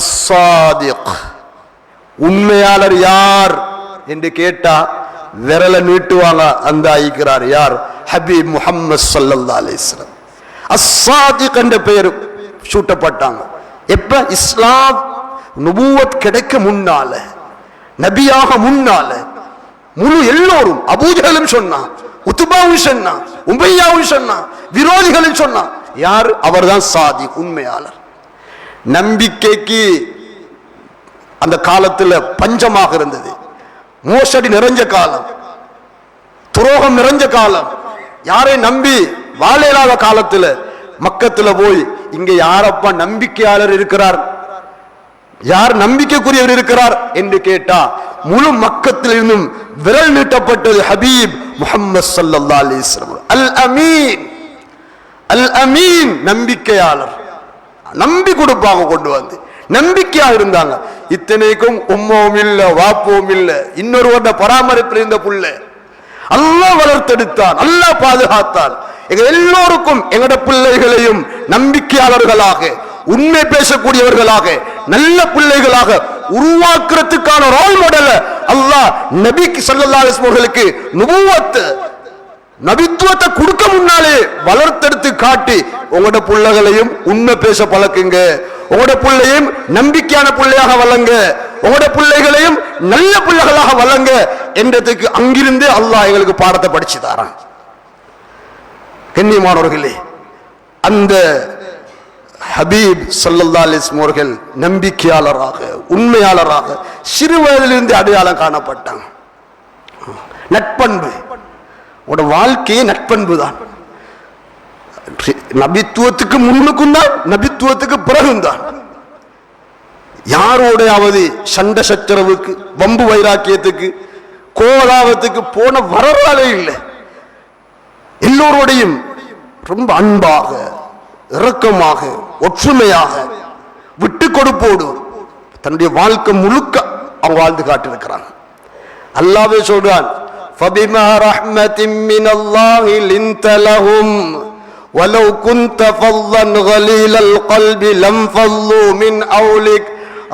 அஸ்ஸாதிக் உண்மையாளர் யார் என்று கேட்டா விரல நீட்டுவாங்க. அந்த ஆயிக்கிறார் யார்? ஹபீப் முஹம்மது ஸல்லல்லாஹு அலைஹி வஸல்லம். அஸ்ஸாதிக் என்ற பெயர் சூட்டப்பட்டாங்க. எப்ப? இஸ்லாம் நுபுவத் கிடைக்க முன்னால, நபியாக முன்னால. முழு எல்லோரும், அபூஜஹலும் சொன்னா, உத்பாவும் சொன்னா, உமையாவும் சொன்னா, விரோதிகளும் சொன்னா, யார்? அவர்தான் சாதிக், உண்மையாளர். நம்பிக்கைக்கு அந்த காலத்துல பஞ்சமாக இருந்தது. மோசடி நிறைஞ்ச காலம், துரோகம் நிறைஞ்ச காலம். யாரை நம்பி வாழ இயலாத காலத்துல மக்கத்துல போய் இங்க யாரப்பா நம்பிக்கையாளர் இருக்கிறார், யார் நம்பிக்கைக்குரியவர் இருக்கிறார் என்று கேட்டா முழு மக்கத்தில் இருந்தும் விரல் நீட்டப்பட்டது ஹபீப் முஹம்மது ஸல்லல்லாஹு அலைஹி வஸல்லம். அல் அமீன், அல் அமீன், நம்பிக்கையாளர். நம்பி கொடுப்பாங்க, கொண்டு வந்து நம்பிக்கையா இருந்தாங்க. இத்தனைக்கும் உம்மாவும் இல்ல வாப்பவும் இல்ல, இன்னொருவருட பராமரிப்பில் இருந்த புள்ள அல்லாஹ் வளர்த்தெடுத்தான், அல்லாஹ் பாதுகாத்தான். எங்க எல்லோருக்கும் எங்கட பிள்ளைகளையும் நம்பிக்கையாளர்களாக, உண்மை பேசக்கூடியவர்களாக, நல்ல பிள்ளைகளாக உருவாக்குறதுக்கான ரோல் மாடல் அல்லாஹ் நபி ஸல்லல்லாஹு அலைஹி வஸல்லம் நுபுவத் நபித்துவத்தை கொடுக்க முன்னாலே வளர்த்தெடுத்து காட்டி, உங்களோட பிள்ளைகளையும் உண்மை பேச பழக்குங்க, உங்களோட பிள்ளையும் நம்பிக்கையான பிள்ளையாக வளங்க, உங்களோட பிள்ளைகளையும் நல்ல பிள்ளைகளாக வளங்க என்றதுக்கு அங்கிருந்து அல்லாஹ் எங்களுக்கு பாடத்தை படிச்சு தாரான். கண்ணியமானவர்களே, அந்த ஹபீப் ஸல்லல்லாஹு அலைஹி வஸல்லம் அவர்கள் நம்பிக்கையாளராக, உண்மையாளராக சிறு வயதிலிருந்து அடையாளம் காணப்பட்டாங்க. நட்பண்பு, உங்களோட வாழ்க்கையே நட்பண்பு தான். நபித்துவத்துக்கு முன்னுக்கும் தான், நபித்துவத்துக்கு பிறகும் தான். யாரோடையாவது சண்டை சச்சரவுக்கு, வம்பு வைராக்கியத்துக்கு, கோலாவத்துக்கு போன வரலாறே இல்லை. எல்லோரோடையும் ரொம்ப அன்பாக, இரக்கமாக, ஒற்றுமையாக, விட்டு கொடுப்போடு தன்னுடைய வாழ்க்கை முழுக்க அவங்க வாழ்ந்து காட்டியிருக்கிறாங்க. அல்லாஹ்வே சொல்றான், فَبِمَا رَحْمَةٍ مِّنَ اللَّهِ لِنْتَ لَهُمْ وَلَوْ كُنْتَ فَظًّا غَلِيظَ الْقَلْبِ لَانفَضُّوا مِنْ حَوْلِكَ.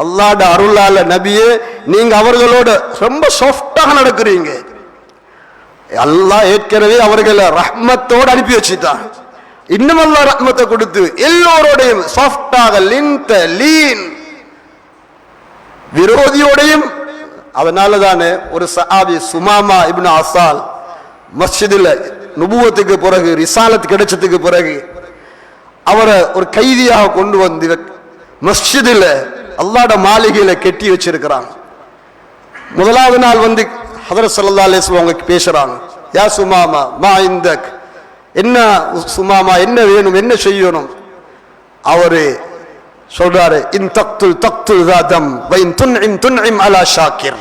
அல்லாஹ்வுடைய அருளால நபியே நீங்க அவர்களோட ரொம்ப சாஃப்டாக நடக்கிறீங்க. அல்லாஹ் ஏற்கனவே அவர்களை ரஹ்மத்தோடு அனுப்பி வச்சுட்டான். இன்னும் அல்லாஹ் ரஹ்மத்தை கொடுத்து எல்லோரோடையும் சாஃப்டாக லீன் விரோதியோடையும். அதனால தானே ஒரு சஹாபி சுமாமா இப்னு அசால் மஸ்ஜிதில் நுபுவத்துக்கு பிறகு ரிசாலத் கிடைச்சதுக்கு பிறகு அவரை ஒரு கைதியாக கொண்டு வந்து மஸ்ஜிதில் அல்லாஹ்ட மாளிகையில கெட்டி வச்சிருக்கிறாங்க. முதலாவது நாள் வந்து ஹதரத் ஸல்லல்லாஹு அலைஹி வஸல்லம் அவங்க பேசுறாங்க. யா சுமாமா மா இந்தக், என்ன சுமாமா என்ன வேணும், என்ன செய்யணும்? அவரு சொல்றாரு, இன் தக்துல் தக்துல் தாதம் வ இன் துன்இம் துன்இம் அலா ஷாக்கிர்.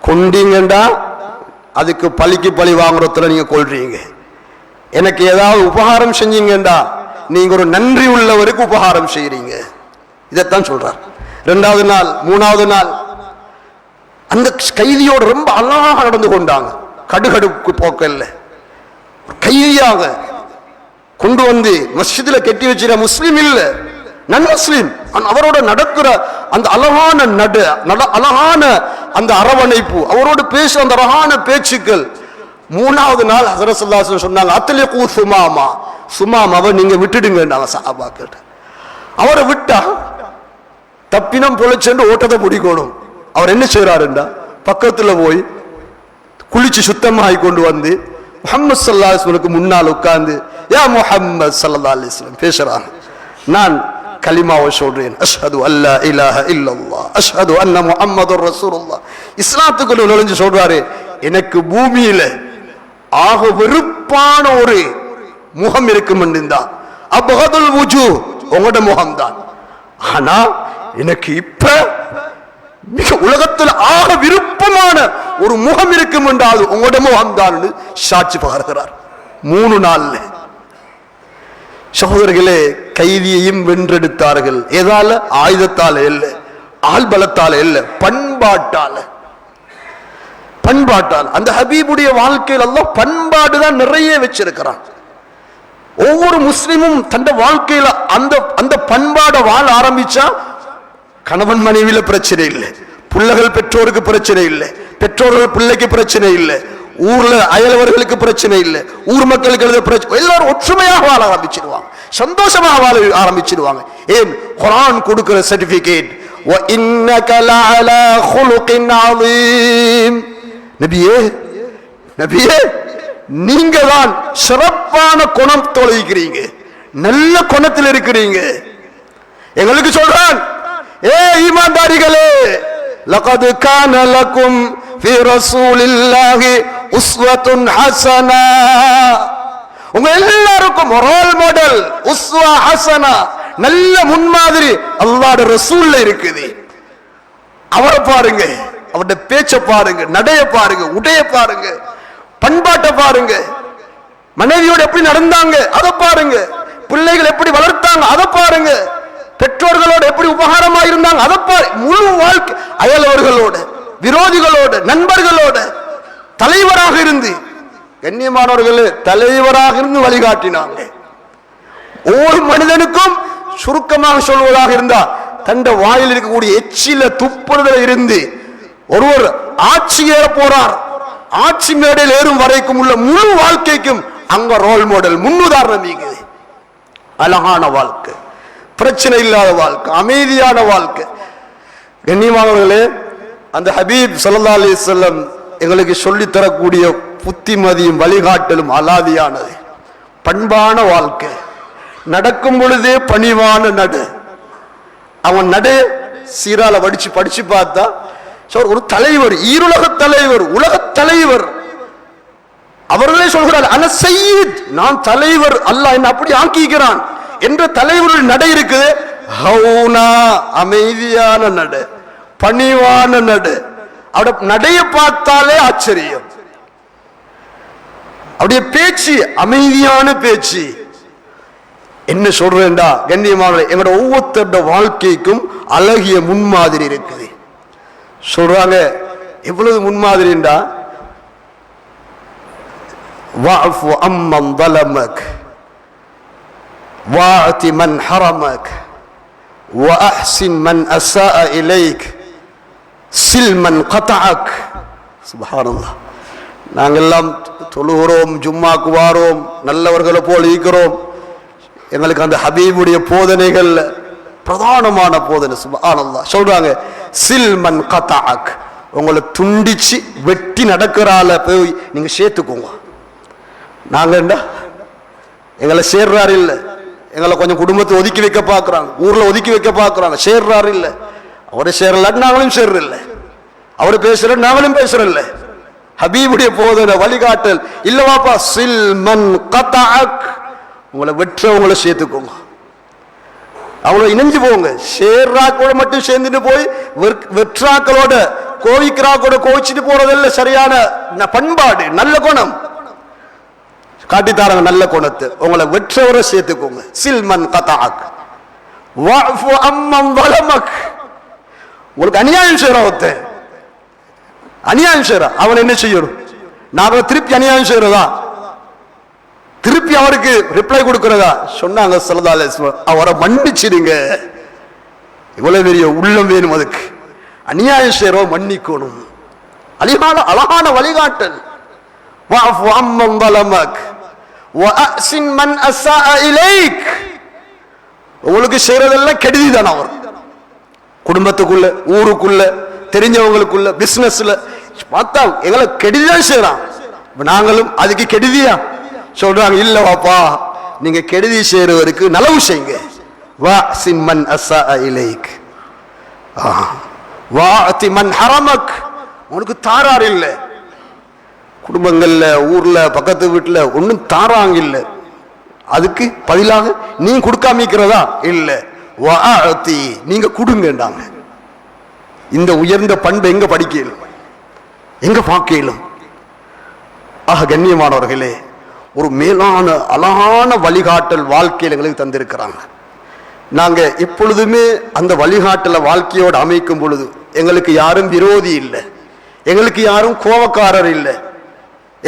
கொண்டீங்கண்டா அதுக்கு பழிக்கு பழி வாங்குறதுல நீங்க கொள்றீங்க. எனக்கு ஏதாவது உபகாரம் செஞ்சீங்கண்டா நீங்க ஒரு நன்றி உள்ளவருக்கு உபகாரம் செய்யறீங்க. இதைத்தான் சொல்றார். இரண்டாவது நாள் மூணாவது நாள் அந்த கைதியோடு ரொம்ப அழகாக நடந்து கொண்டாங்க. கடுகடுக்கு போக்கல்ல, கைதியாக கொண்டு வந்து மஸ்ஜிதில் கெட்டி வச்சிருக்க முஸ்லீம் இல்ல, நன் முஸ்லீம். அவரோட நடக்கிற அந்த அழகான அழகான அந்த அரவணைப்பு, அவரோடு பேச அந்த அழகான பேச்சுக்கள். மூணாவது நாள் ஹஸரத் ஸல்லல்லாஹு அலைஹி வஸல்லம் சொன்னாங்க, அத்லிகு சுமாமா, சுமாமாவை நீங்க விட்டுடுங்க. சஹாபாக்கள் அவரை விட்டா தப்பினம் பொழைச்சென்று ஓட்டத்தை பிடிக்கணும். அவர் என்ன செய்யறாருண்டா பக்கத்துல போய் குளிச்சு சுத்தமாகி கொண்டு வந்து முஹம்மது ஸல்லல்லாஹு அலைஹி வஸல்லம் முன்னால் உட்கார்ந்து யா முஹம்மது ஸல்லல்லாஹு அலைஹி வஸல்லம் பேசுறாங்க. நான் கலிமாவை சொல்றேன், அஷ்ஹது அல்லா இலாஹ இல்லல்லாஹ் அஷ்ஹது அன்ன முஹம்மதுர் ரசூலுல்லாஹ். இஸ்லாத்துக்குள்ள நுழைஞ்சு சொல்றாரு, எனக்கு பூமியில ஆக வெறுப்பான ஒரு முகம் இருக்கும் என்றா அப்கதுல் வுஜூ உங்களோட முகம் தான். ஆனா எனக்கு இப்ப மிக உலகத்தில் ஆக விருப்பமான ஒரு முகம் இருக்கும் என்றால் உங்களோட முகம் தான் சாட்சி பகர்கிறார். 3 நாள்ல சகோதரர்களே கைதியையும் வென்றெடுத்தார்கள். எதால? ஆயுதத்தால இல்ல, ஆள் பலத்தால இல்ல, பண்பாட்டால. அந்த ஹபீபுடைய வாழ்க்கையில் அல்லாஹ் பண்பாடு தான் நிறைய வச்சிருக்கிறான். ஒவ்வொரு முஸ்லிமும் தன் வாழ்க்கையில அந்த பண்பாட வாழ ஆரம்பிச்சா கணவன் மனைவியில பிரச்சனை இல்லை, பிள்ளைகள் பெற்றோருக்கு பிரச்சனை இல்லை, பெற்றோர்கள் பிள்ளைக்கு பிரச்சனை இல்லை, ஊர்ல அயலவர்களுக்கு பிரச்சனை இல்லை, ஊர் மக்களுக்கு பிரச்சனை, எல்லாரும் ஒற்றுமையாக வாழ ஆரம்பிச்சிருவாங்க, சந்தோஷமாக வாழ ஆரம்பிச்சிருவாங்க. ஏன்? குர்ஆன் கொடுக்கிற சர்டிபிகேட். வ இன்னக லஅலா குலுகின் அதீம். நபியே நீங்க தான் சிறப்பான குணம் தொலைக்கிறீங்க, நல்ல குணத்தில் இருக்கிறீங்க. எங்களுக்கு சொல்றான், ஏ ஈமான்தாரிகளே, லகத் கான லகும் ஃபீ ரசூலில்லாஹி உஸ்வத்துன் ஹஸனா. உங்க எல்லாருக்கும் ரோல் மாடல், உஸ்வா ஹஸனா, நல்ல முன்மாதிரி அல்லாஹ்வுடைய ரசூல்ல இருக்குது. அவரை பாருங்க, அவருடைய பேச்சை பாருங்க, நடைய பாருங்க, உடைய பாருங்க, பண்பாட்டை பாருங்க, மனைவியோடு எப்படி நடந்தாங்க அதை பாருங்க, பிள்ளைகள் எப்படி வளர்த்தாங்க அதை பாருங்க, பெற்றோர்களோடு எப்படி உபகாரமா இருந்தாங்க அதை பாருங்க. முழு வாழ்க்கை அயலவர்களோட, விரோதிகளோட, நண்பர்களோட தலைவராக இருந்து, கண்ணியமானவர்களே, தலைவராக இருந்து வழிகாட்டினாங்க. ஒவ்வொரு மனிதனுக்கும் சுருக்கமாக சொல்வதாக இருந்தா, தண்ட வாயில் இருக்கக்கூடிய எச்சில துப்புறதுல இருந்து ஒருவர் ஆட்சி ஏற போறார், ஆட்சி மேடையில் ஏறும் வரைக்கும் உள்ள முழு வாழ்க்கைக்கும் அங்க ரோல் மாடல், முன்னுதாரணம். அழகான வாழ்க்கை, பிரச்சனை இல்லாத வாழ்க்கை, அமைதியான வாழ்க்கை. கண்ணியமானவர்களே, அந்த ஹபீப் ஸல்லல்லாஹு அலைஹி வஸல்லம் எங்களுக்கு சொல்லித் தரக்கூடிய புத்திமதியும் வழிகாட்டலும் அலாதியானது. பண்பான வாழ்க்கை, நடக்கும் பொழுதே பணிவான நடு. அவன் நடு சீரால படிச்சு பார்த்தா ஒரு தலைவர், ஈருலக தலைவர், உலக தலைவர். அவர்களே சொல்கிறார், அன சையீத், நான் தலைவர், அல்லாஹ் என்ன அப்படி ஆக்கிக்கிறான் என்ற தலைவருடைய நடை இருக்குது. ஹவுனா, அமைதியான நடு, பணிவான நடு. அவருடைய நடைய பார்த்தாலே ஆச்சரியம். அவருடைய பேச்சு அமைதியான பேச்சு. என்ன சொல்றேன்டா கண்ணியமான, எங்களோட ஒவ்வொருத்தருடைய வாழ்க்கைக்கும் அழகிய முன்மாதிரி இருக்குது. சொல்றாங்க, எவ்வளவு முன்மாதிரிண்டா, வஅஃபு அம்மன் ظلمك வாஅதி மன் ஹரமக் வஅஹ்சின் மன் அஸாஅ இலைக் சில் மன் கதஅக். சுப்ஹானல்லாஹ். நாங்கெல்லாம் தொழுகிறோம், ஜும்மாக்கு வாரோம், நல்லவர்களை போல் இருக்கிறோம். எங்களுக்கு அந்த ஹபீபுடைய போதனைகள் பிரதானமான போதனை. சுப்ஹானல்லாஹ். சொல்றாங்க சில் மன் கதஅக், உங்களை துண்டிச்சு வெட்டி நடக்கிறால போய் நீங்க சேர்த்துக்கோங்க. நாங்க என்ன எங்களை சேர்றாரு இல்லை, எங்களை கொஞ்சம் குடும்பத்தை ஒதுக்கி வைக்க பார்க்குறாங்க, ஊரில் ஒதுக்கி வைக்க பார்க்குறாங்க, சேர்றாரு இல்லை. அவரை சேரலாட்டு நாங்களும் சேர்றதில்லை, அவரு பேசுற நாங்களும் பேசுறதில்ல. ஹபீபுடைய போதனை வழிகாட்டல் இல்லவாப்பா, சில் மன் கதஅக், உங்களை வெற்ற உங்களை சேர்த்துக்கோங்க, அவங்கள இணைஞ்சு போங்க. சேர்றாக்களோட மட்டும் சேர்ந்துட்டு போய் வெற்றாக்களோட கோவிக்கிறாக்களோட கோவிச்சுட்டு போறதில்ல சரியான பண்பாடு, நல்ல குணம் காட்டித்தாராங்க. நல்ல குணத்தை உங்களை வெற்றவரை சேர்த்துக்கோங்க. சில்மன் கதஅக் வஅஃபு அம்மன் ஸலமக், உங்களுக்கு அநியாயம் செய்யறான் ஒருத்தன், அநியாயம் செய்யறான், அவன் என்ன செய்யணும்? நாம திருப்பி அநியாயம் செய்யறதா? திருப்பி அவருக்கு ரிப்ளை கொடுக்கிறதா? சொன்னாங்க ஸல்லல்லாஹு அலைஹி வஸல்லம், அவரை மன்னிச்சிடுங்க. இவ்வளவு பெரிய உள்ளம் வேணும் அதுக்கு. அநியாயம் செய்யறோம் மன்னிக்கணும். அழகான வழிகாட்டல். வஅஃபு அம்மன் ஸலமக் வஅஹ்சின் மன் அஸாஅ இலைக், உங்களுக்கு செய்யறதெல்லாம் கெடுதி தான். அவர் குடும்பத்துக்குள்ள, ஊருக்குள்ள, தெரிஞ்சவங்களுக்குள்ள, பிசினஸ்ல பார்த்தா எங்களை கெடுதிதான் செய்யறான். நாங்களும் அதுக்கு கெடுதியா சொல்றாங்க? இல்ல வாப்பா, நீங்க கெடுதி செய்யறவருக்கு நலவு செய்யுங்க. வஅஹ்சின் மன் அஸாஅ இலைக் வஅதி மன் ஹரமக், உனக்கு தாரார் இல்ல, குடும்பங்கள்ல, ஊர்ல, பக்கத்து வீட்டுல ஒன்னும் தாராங்க இல்ல, அதுக்கு பதிலாக நீ கொடுக்காமிக்கிறதா? இல்ல, வஅதி, நீங்க கொடுங்கண்டாங்க. இந்த உயர்ந்த பண்பை எங்க படிக்கலும், எங்க பார்க்கலும்? ஆக கண்ணியமானவர்களே, ஒரு மேலான அழகான வழிகாட்டல் வாழ்க்கையில் எங்களுக்கு தந்திருக்கிறாங்க. நாங்க எப்பொழுதுமே அந்த வழிகாட்டல வாழ்க்கையோடு அமைக்கும் பொழுது எங்களுக்கு யாரும் விரோதி இல்லை, எங்களுக்கு யாரும் கோபக்காரர் இல்லை,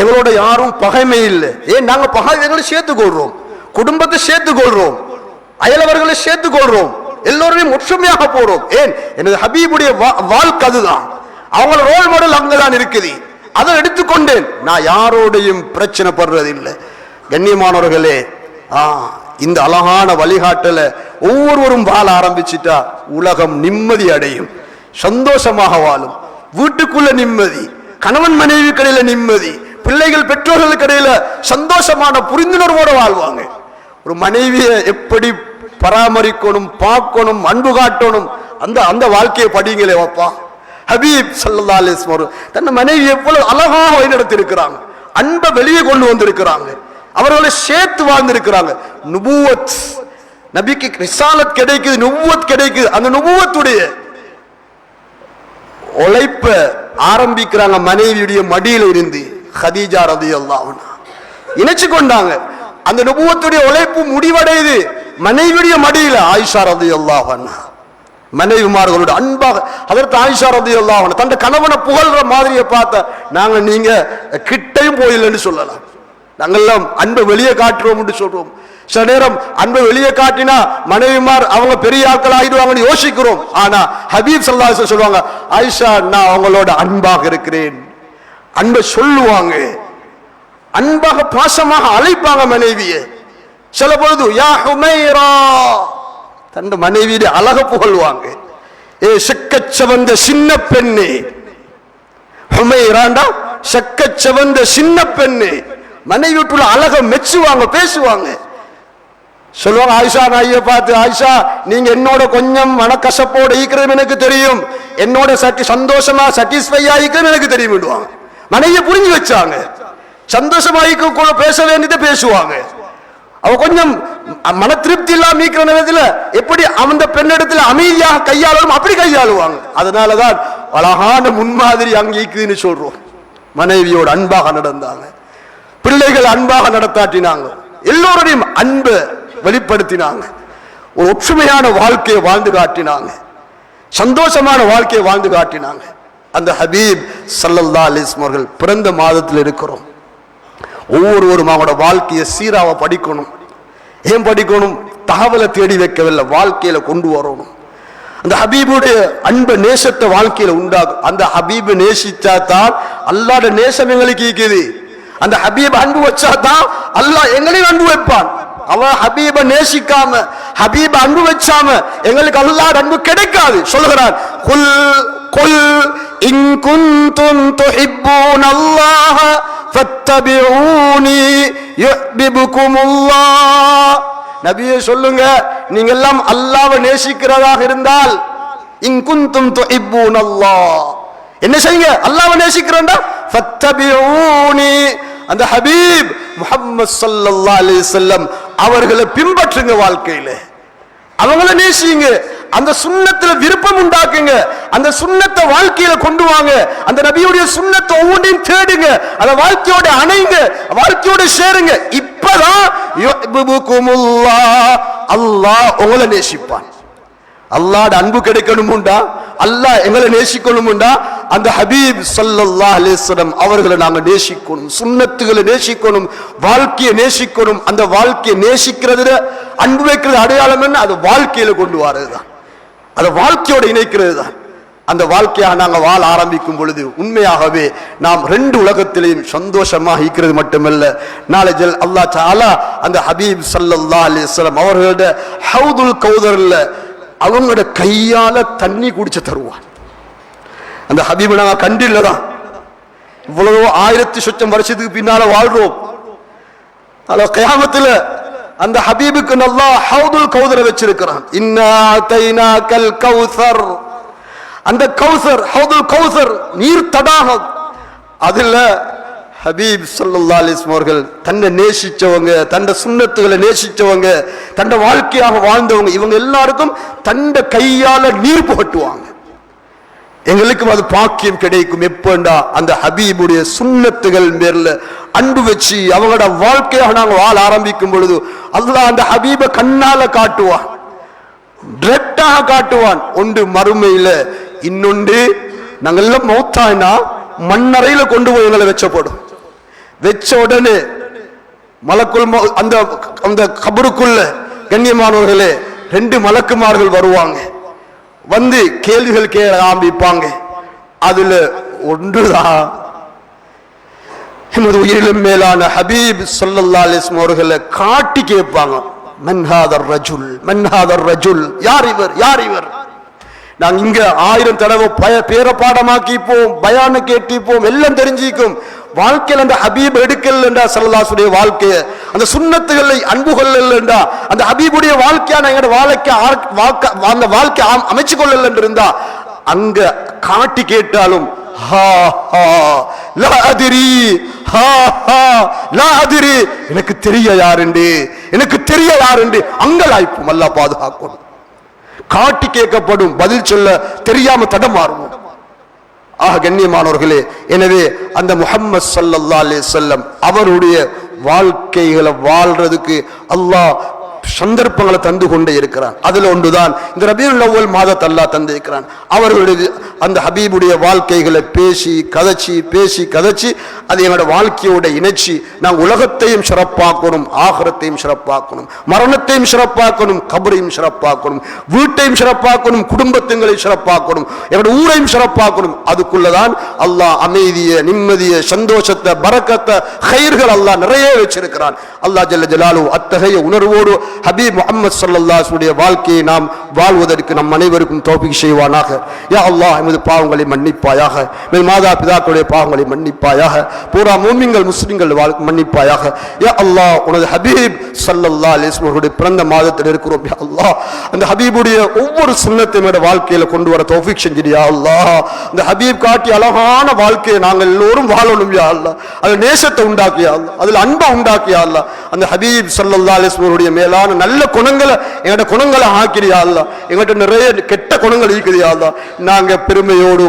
எங்களோட யாரும் பகைமை இல்லை. ஏன் நாங்க பகைமைகளை சேர்த்துக் கொள்றோம், குடும்பத்தை சேர்த்துக் கொள்றோம், அயலவர்களை சேர்த்துக் கொள்றோம், எல்லோரையும் ஒற்றுமையாக போறோம். ஏன்? எனது ஹபீபுடைய வாழ்க்கை அதுதான், அவங்களோட ரோல் மாடல் அங்கதான் இருக்குது. அதை எடுத்துக்கொண்டேன், நான் யாரோடையும் பிரச்சனை படுறது இல்லை. கண்ணியமானவர்களே, இந்த அழகான வழிகாட்டல ஒவ்வொருவரும் வாழ ஆரம்பிச்சுட்டா உலகம் நிம்மதி அடையும், சந்தோஷமாக வாழும். வீட்டுக்குள்ள நிம்மதி, கணவன் மனைவி கடையில நிம்மதி, பிள்ளைகள் பெற்றோர்களுக்கு இடையில சந்தோஷமான புரிந்துணர்வோடு வாழ்வாங்க. ஒரு மனைவியை எப்படி பராமரிக்கணும், பார்க்கணும், அன்பு காட்டணும், அந்த வாழ்க்கையை படிங்களே வாப்பா. ஹபீப் ஸல்லல்லாஹு அலைஹி வஸல்லம் தன் மனைவி எவ்வளவு அழகாக வழிநடத்திருக்கிறாங்க, அன்பை வெளியே கொண்டு வந்திருக்கிறாங்க, அவர்களை சேர்த்து வாழ்ந்திருக்கிறாங்க. நுபுவத், நபிக்கு ரிசாலத் கிடைக்குது, நுபுவத் கிடைக்குது. அந்த நுபுவத்துடைய உழைப்ப ஆரம்பிக்கிறாங்க மனைவியுடைய மடியில இருந்து. ஹதீஜா ரலியல்லாஹு அன்ஹா இணைச்சு கொண்டாங்க. அந்த நுபுவத்துடைய உழைப்பு முடிவடையுது மனைவியுடைய மடியில. ஆயிஷா ரலியல்லாஹு அன்ஹா மனைவிமார்களோட அன்பாக அதற்கு ஆயிஷா ரலியல்லாஹு அன்ஹா தன் கணவனை புகழ்ற மாதிரியை பார்த்த நாங்க நீங்க கிட்டையும் போயில்லைன்னு சொல்லலாம். நாங்கெல்லாம் அன்பை வெளியே காட்டுறோம் என்று சொல்றோம். சில நேரம் அன்பை வெளியே காட்டினா மனைவிமார் அவங்க பெரிய ஆட்கள் ஆயிடுவாங்கன்னு யோசிக்கிறோம். ஆனா ஹபீப் ஸல்லல்லாஹு அலைஹி வஸல்லம் சொல்லுவாங்க, ஆயிஷா நான் அவங்களோட அன்பாக இருக்கிறேன், அன்பை சொல்லுவாங்க, அன்பாக பாசமாக அழைப்பாங்க மனைவியை. சில பொழுது யா ஹுமைரா தன் மனைவியுடைய அழக புகழ்வாங்க. ஏ செக்கச்சவந்த சின்ன பெண்ணே, ஹுமைராண்டா செக்கச்சவந்த சின்ன பெண்ணே, மனைவி வீட்டுல அழக மெச்சுவாங்க, பேசுவாங்க. சொல்லுவாங்க ஆயிஷா நாயை பார்த்து, ஆயிஷா நீங்க என்னோட கொஞ்சம் மனக்கசப்போட ஈக்கிறது எனக்கு தெரியும், என்னோட சந்தோஷமா சாட்டிஸ்ஃபையா ஈக்கிறது எனக்கு தெரியும். மனைவியை புரிஞ்சு வச்சாங்க, சந்தோஷமா கூட பேச வேண்டியதை பேசுவாங்க. அவ கொஞ்சம் மன திருப்தி இல்லாம மீக்கிற நேரத்துல எப்படி அந்த பெண்ணிடத்துல அமைதியாக கையாளணும் அப்படி கையாளுவாங்க. அதனாலதான் அழகான முன்மாதிரி அங்க ஈக்குதுன்னு சொல்றோம். மனைவியோட அன்பாக நடந்தாங்க, பிள்ளைகள் அன்பாக நடத்தாட்டினாங்க, எல்லோருடையும் அன்பை வெளிப்படுத்தினாங்க, ஒரு ஒற்றுமையான வாழ்க்கையை வாழ்ந்து காட்டினாங்க, சந்தோஷமான வாழ்க்கையை வாழ்ந்து காட்டினாங்க. அந்த ஹபீப் ஸல்லல்லாஹு அலைஹி வஸல்லம் அவர்கள் பிறந்த மாதத்தில் இருக்கிறோம். ஒவ்வொருவரும் அவங்களோட வாழ்க்கையை சீராக படிக்கணும். ஏன் படிக்கணும்? தகவலை தேடி வைக்கவில்லை, வாழ்க்கையில கொண்டு வரணும். அந்த ஹபீபுடைய அன்பு நேசத்தை வாழ்க்கையில உண்டாகும். அந்த ஹபீபு நேசிச்சா தான் அல்லாஹ்வுடைய நேசம் எங்களுக்கு இருக்குது. அந்த ஹபீப் அன்பு வச்சா தான் அல்லாஹ் எங்களையும் அன்பு வைப்பான். அவன் ஹபீப நேசிக்காம ஹபீப அன்பு வச்சாம எங்களுக்கு அல்லாஹ் அன்பு கிடைக்காது. சொல்கிறான், குல் குல் இன் குன்தும் துஹிப்பூனல்லாஹ ஃபத்தபிஊனி யுஹ்பிபுகுமுல்லாஹ். நபியே சொல்லுங்க, நீங்க எல்லாம் அல்லாஹ்வை நேசிக்கிறதாக இருந்தால், இன் குன்தும் துஹிப்பூனல்லாஹ், என்ன செய்யுங்க? அல்லாஹ்வை நேசிக்கிறேன்டா ஃபத்தபிஊனி, அந்த ஹபீப் முஹம்மது ஸல்லல்லாஹு அலைஹி வஸல்லம் அவர்களை பின்பற்றுங்க, வாழ்க்கையில அவங்கள நேசிங்க, அந்த சுன்னத்துல விருப்பம் உண்டாக்குங்க, அந்த சுன்னத்தை வாழ்க்கையில கொண்டு வாங்க, அந்த நபியுடைய சுன்னத்தை ஒவ்வொன்றையும் தேடுங்க, அந்த வாழ்க்கையோட அணைங்க, வாழ்க்கையோட சேருங்க. இப்பதான் யுஹ்பிபுகுமுல்லாஹ், அல்லாஹ் உங்களை நேசிப்பான். அல்லாஹ்வுடைய அன்பு கிடைக்கணும்டா, அல்லாஹ் எங்களை நேசிக்கணும்டா, அந்த ஹபீப் ஸல்லல்லாஹு அலைஹி வஸல்லம் அவர்களை நாங்க நேசிக்கணும், சுன்னத்துகளை நேசிக்கணும், வாழ்க்கையை நேசிக்கணும். அந்த வாழ்க்கையை நேசிக்கிறதுல அன்பு வைக்கிறது அடையாளம் என்ன? அது வாழ்க்கையில கொண்டு வரதுதான், அதை வாழ்க்கையோட இணைக்கிறது தான். அந்த வாழ்க்கையாக நாங்கள் வாழ ஆரம்பிக்கும் பொழுது உண்மையாகவே நாம் ரெண்டு உலகத்திலையும் சந்தோஷமாக இருக்கிறது மட்டுமல்ல, நாளை அல்லாஹ் தஆலா அந்த ஹபீப் ஸல்லல்லாஹு அலைஹி வஸல்லம் அவர்களுடைய ஹவுதுல் கௌதர்ல அவங்களோட கையால தண்ணி குடிச்சு தருவான். அந்த ஹபீபை நாங்கள் கண்டில்லதான், இவ்வளவு 1000 சொச்சம் வருஷத்துக்கு பின்னால வாழ்றோம். கியாமத்துல அந்த ஹபீபுக்கு அல்லாஹ் ஹவுதுல் கௌதரை வச்சிருக்கிறான். இன்னா அதைனாக்கல் கௌசர், அந்த கௌசர் ஹவுதுல் கௌசர் நீர் தடாகம். அதுல ஹபீப் ஸல்லல்லாஹு அலைஹி வஸல்லம் அவர்கள் தன்னை நேசிச்சவங்க, தன்னை சுன்னத்துகளை நேசிச்சவங்க, தன்னை வாழ்க்கையாக வாழ்ந்தவங்க, இவங்க எல்லாருக்கும் தன்னை கையால நீர் புகட்டுவாங்க. எங்களுக்கும் அது பாக்கியம் கிடைக்கும் எப்பண்டா அந்த ஹபீபுடைய சுன்னத்துகள் மேல அன்பு வச்சு அவங்களோட வாழ்க்கையாக நாங்கள் வாழ ஆரம்பிக்கும் பொழுது அல்லாஹ் அந்த ஹபீபை கண்ணால காட்டுவான், டிரெக்டாக காட்டுவான். ஒன்று மறுமையில, இன்னொன்று நாங்கள் எல்லாம் மௌத்தாயினா மண்ணறையில கொண்டு போய் எங்களை வச்சப்படும். வச்ச உடனே மலக்குள் அந்த அந்த கபருக்குள்ள கண்ணியமானவர்களே 2 மலக்குமார்கள் வருவாங்க, வந்து கேள்விகள் கேட்க ஆரம்பிப்பாங்க. அதுல ஒன்றுதான் எமது உயிரிலும் மேலான ஹபீப் ஸல்லல்லாஹு அலைஹி வஸல்லம் அவர்களை காட்டி கேட்பாங்க, மன் ஹாதர் ரஜுல், மன் ஹாதர் ரஜுல், யார் இவர், யார் இவர்? நாங்க இங்க 1000 தடவை பேர பாடமாக்கிப்போம், பயான கேட்டிப்போம், எல்லாம் தெரிஞ்சிக்கும். வாழ்க்கையில் அந்த ஹபீப் எடுக்கலண்டா ஸல்லல்லாஹுடைய வாழ்க்கைய, அந்த சுன்னத்துகளை அன்பு கொள்ளலண்டா, அந்த ஹபீபுடைய வாழ்க்கையான எங்களோட வாழ்க்கை அமைச்சு கொள்ளல இருந்தா, அங்க காட்டி கேட்டாலும் எனக்கு தெரிய யாருண்டு, எனக்கு தெரிய யாருண்டு அங்கலாய்ப்பும். அல்லாஹ் பாதுகாக்கணும். காட்டி கேட்கப்படும், பதில் சொல்ல தெரியாம தடமாறுவோம். ஆக கண்ணியமானவர்களே, எனவே அந்த முஹம்மது ஸல்லல்லாஹு அலைஹி வஸல்லம் அவருடைய வாழ்க்கைகளை வாழ்றதுக்கு அல்லாஹ் சந்தர்ப்பங்களை தந்து கொண்டே இருக்கிறான். அதுல ஒன்றுதான் இந்த ரபியுல் அவ்வல் மாதத்தை அல்லாஹ் தந்திருக்கிறான். அவர்களுடைய அந்த ஹபீபுடைய வாழ்க்கைகளை பேசி கதைச்சி அது எங்களோட வாழ்க்கையோட இணைச்சி நாங்கள் உலகத்தையும் சிறப்பாக்கணும், ஆகிரத்தையும் சிறப்பாக்கணும், மரணத்தையும் சிறப்பாக்கணும், கபரையும் சிறப்பாக்கணும், வீட்டையும் சிறப்பாக்கணும், குடும்பத்துங்களையும் சிறப்பாக்கணும், எங்களோட ஊரையும் சிறப்பாக்கணும். அதுக்குள்ளதான் அல்லாஹ் அமைதியை, நிம்மதியை, சந்தோஷத்தை, பரக்கத்தை, ஹைர்கள் அல்லாஹ் நிறைய வச்சிருக்கிறான். அல்லாஹ் ஜல்ல ஜலாலுஹு அத்தகைய உணர்வோடு ஹபீப் முஹம்மது ஸல்லல்லாஹு அலைஹி வஸல்லம் வாழ்க்கையை நாம் வாழ்வதற்கு நம் அனைவருக்கும் தௌஃபீக் செய்வானாக. யா அல்லாஹ் எமது பாவங்களை மன்னிப்பாயாக, எமது மாதா பிதாக்களுடைய பாவங்களை மன்னிப்பாயாக, பூரா மூமின்கள் முஸ்லிம்கள் மன்னிப்பாயாக. யா அல்லாஹ் உனது ஹபீப் ஸல்லல்லாஹு அலைஹி வஸல்லம் அவருடைய பிறந்த மாதத்தில் இருக்கிறோம். யா அல்லாஹ் அந்த ஹபீபுடைய ஒவ்வொரு சுன்னத்தையும் வாழ்க்கையில கொண்டு வர தௌஃபீக் செஞ்சிடு. யா அல்லாஹ் அந்த ஹபீப் காட்டி அழகான வாழ்க்கையை நாங்கள் எல்லோரும் வாழணும். யா அல்லாஹ் அது நேசத்தை உண்டாக்கியா அல்லாஹ், அதில் அன்பை உண்டாக்கியா அல்லாஹ். அந்த ஹபீப் ஸல்லல்லாஹு அலைஹி வஸல்லம் அவருடைய மேலான நல்ல குணங்களை எங்களோட குணங்களை ஆக்கிறியா அல்லாஹ். எங்கள்கிட்ட நிறைய கெட்ட குணங்கள் இருக்குதுயா அல்லாஹ். நாங்க பெருமையோடு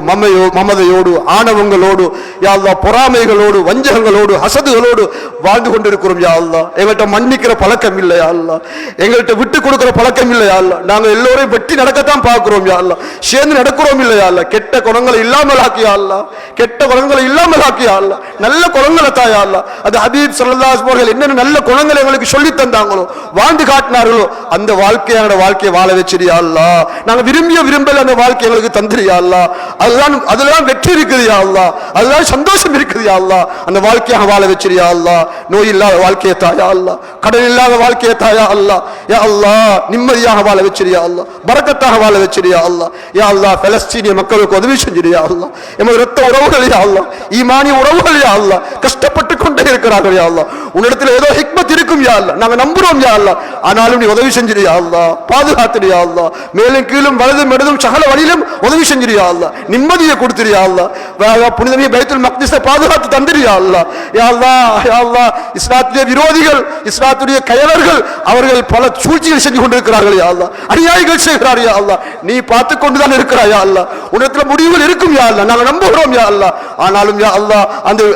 மமதையோடு ஆணவங்களோடு யா அல்லாஹ் பொறாமைகளோடு வஞ்சகங்களோடு ஹசதுகளோடு வாழ்ந்து கொண்டிருக்கிறோம். யா அல்லாஹ் எங்கள்கிட்ட மன்னிக்கிற பழக்கம் இல்லையா அல்லா, எங்கள்கிட்ட விட்டு கொடுக்கிற பழக்கம் இல்லையா அல்லா, நாங்க எல்லோரையும் வெட்டி நடக்கத்தான் பார்க்கிறோம் யா அல்லா, சேர்ந்து நடக்கிறோம் இல்லையா அல்லா, கெட்ட குணங்களை இல்லாமல் ஆக்கியா அல்லா, கெட்ட குணங்களை இல்லாமல் ஆக்கியா அல்லா, நல்ல குணங்களை தாயா அல்லா. அது ஹபீப் ஸல்லல்லாஹு அலைஹி வஸல்லம் என்னென்ன நல்ல குணங்களை எங்களுக்கு சொல்லி தந்தாங்களோ, வாழ்ந்து காட்டினார்களோ, அந்த வாழ்க்கையோட வாழ்க்கையை வாழ வச்சிரியா அல்லா. நாங்க விரும்பல அந்த வாழ்க்கை எங்களுக்கு தந்திரியா அல்லா. அதெல்லாம் வெற்றி இருக்குது யா அல்லா, அதெல்லாம் சந்தோஷம் இருக்குது யா அல்லா. அந்த வாழ்க்கையாக வாழ வச்சிரியா அல்லா. நோய் இல்லாத வாழ்க்கையை தாயா அல்லா, கடன் இல்லாத வாழ்க்கையை தாயா அல்லா. யா அல்லா, நிம்மதியாக வாழ வச்சிரியா அல்லா, பரக்கத்தாக வாழ வச்சிரியா அல்லா. யா அல்லா, பலஸ்தீனிய மக்களுக்கு உதவி செஞ்சிரியா அல்லா. எமது இரத்த உறவுகள் யா அல்லா, ஈமானிய உறவுகள் யா அல்லா, கஷ்டப்பட்டு கொண்டே இருக்கிறார்கள் யா அல்லா. உன்னிடத்தில் ஏதோ ஹிக்மத் இருக்கும் யா அல்லா, நாங்க நம்புறோம் யா அல்லா. ஆனாலும் நீ உதவி செஞ்சிரியா அல்லா, பாதுகாத்துறியா அல்லா. மேலும் கீழும் வலதும் இடதும் சகல வழியிலும் உதவி செஞ்சிரியா அல்லா, நிம்மதியை கொடுத்துறியா அல்லா. புனிதமிய பைத்துல் மக்திஸை பாதுகாத்து தந்திரியா அல்லா. யா அல்லா, யா அல்லா, இஸ்லாத்துடைய விரோதிகள், இஸ்லாத்துடைய கயவர்கள் அவர்கள் பல சூழ்ச்சிகள் செஞ்சு கொண்டிருக்கிறார்கள் யா அல்லா, அநியாயங்கள் செய்கிறார் யா அல்லா. நீ பார்த்து கொண்டுதான் இருக்கிறாய் யா அல்லா. உன்னிடத்தில் முடிவுகள் இருக்கும் யா அல்லா, நாங்கள் நம்புகிறோம் யா அல்லா. ஆனாலும் யா அல்லா,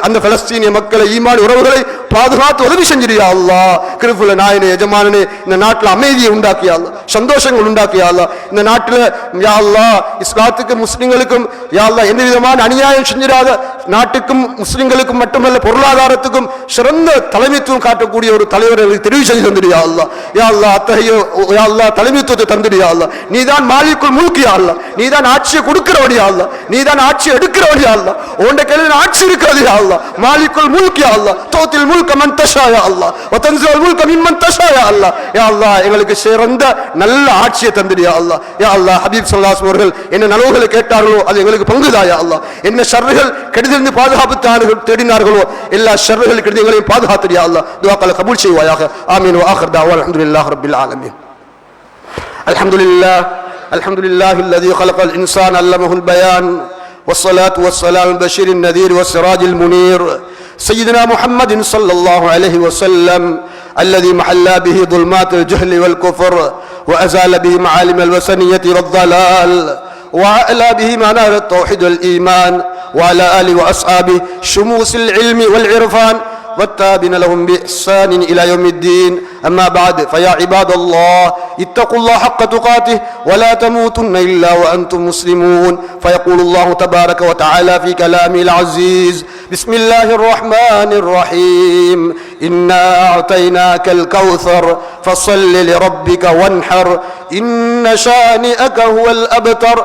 அந்த பலஸ்தீனிய மக்களை, ஈமான் உறவுகளை பாதுகாத்து உதவி செஞ்சிரியா அல்லா. கிருபுல நாயனே, எஜமானனே, இந்த நாட்டில் அமைதியை உண்டாக்கியா அல்லா, சந்தோஷங்கள் உண்டாக்கியா அல்லா. இந்த நாட்டில் யா அல்லா, இஸ்லாத்துக்கும் முஸ்லிம்களுக்கும் யா அல்லா எந்த விதமான அநியாயம் செஞ்சிடாத, நாட்டுக்கும் முஸ்லிம்களுக்கும் மட்டுமல்ல பொருளாதாரத்துக்கும் சிறந்த தலைமைத்துவம் காட்டக்கூடிய ஒரு தலைவரை தெரிவு செய்து தந்துடியா அல்லா. யா அல்லா, அத்தகைய யா அல்லா தலைமைத்துவத்தை தந்துடியா அல்லா. நீதான் மாலிக்குல் முல்க் யா அல்லா, நீதான் ஆட்சியை கொடுக்கிறவடி யா அல்லா, நீதான் ஆட்சி எடுக்கிறவடி யா அல்லா. உன்ட கையில் ஆட்சி இருக்கிறது யா அல்லா. மாலிக்குல் முல்க் யா அல்லா, தௌத்தில் முல்க மன் தஷா யா அல்லா, வ தன்ஸிலுல் முல்க மிம்மன் தஷா யா அல்லா. யா அல்லா, எங்களுக்கு சிறந்த நல்ல ஆட்சியை தந்துடியா அல்லா. யா அல்லா, ஹபீப் ஸல்லல்லாஹு அலைஹி வஸல்லம் என்ன நலவுகளை கேட்டார்களோ அது எங்களுக்கு பங்குதா யா அல்லா. என்ன ஷர்றுகள் கெடுதிலிருந்து பாதுகாப்பு தேடினார்களோ எல்லா ஷர்றுகள் கெடுதிகளையும் பாதுகாத்துடியா அல்லா. துஆக்களை கபூல் செய்வாயாக. ஆமீன். வ ஆகிர் தஅவானா அல்ஹம்துலில்லாஹி ரப்பில் ஆலமீன். அல்ஹம்துலில்லாஹ் அல்ஹம்துலில்லாஹி அல்லதி خلقல் இன்சான அல்லமஹுல் பயான் والصلاة والسلام البشير النذير والسراج المنير سيدنا محمد صلى الله عليه وسلم الذي محلى به ظلمات الجهل والكفر وأزال به معالم الوثنية والضلال وأعلى به منار التوحيد والإيمان وعلى آله وأصحابه شموس العلم والعرفان والتابعين لهم بإحسان إلى يوم الدين. أما بعد، فيا عباد الله اتقوا الله حق تقاته ولا تموتن إلا وأنتم مسلمون. فيقول الله تبارك وتعالى في كلامه العزيز: بسم الله الرحمن الرحيم، إنا أعطيناك الكوثر فصل لربك وانحر إن شانئك هو الأبتر.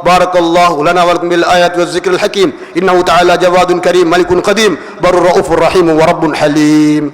بارك الله لنا ولكم بالآيات والذكر الحكيم. إنه تعالى جواد كريم ملك قديم بر رؤوف رحيم ورب حليم.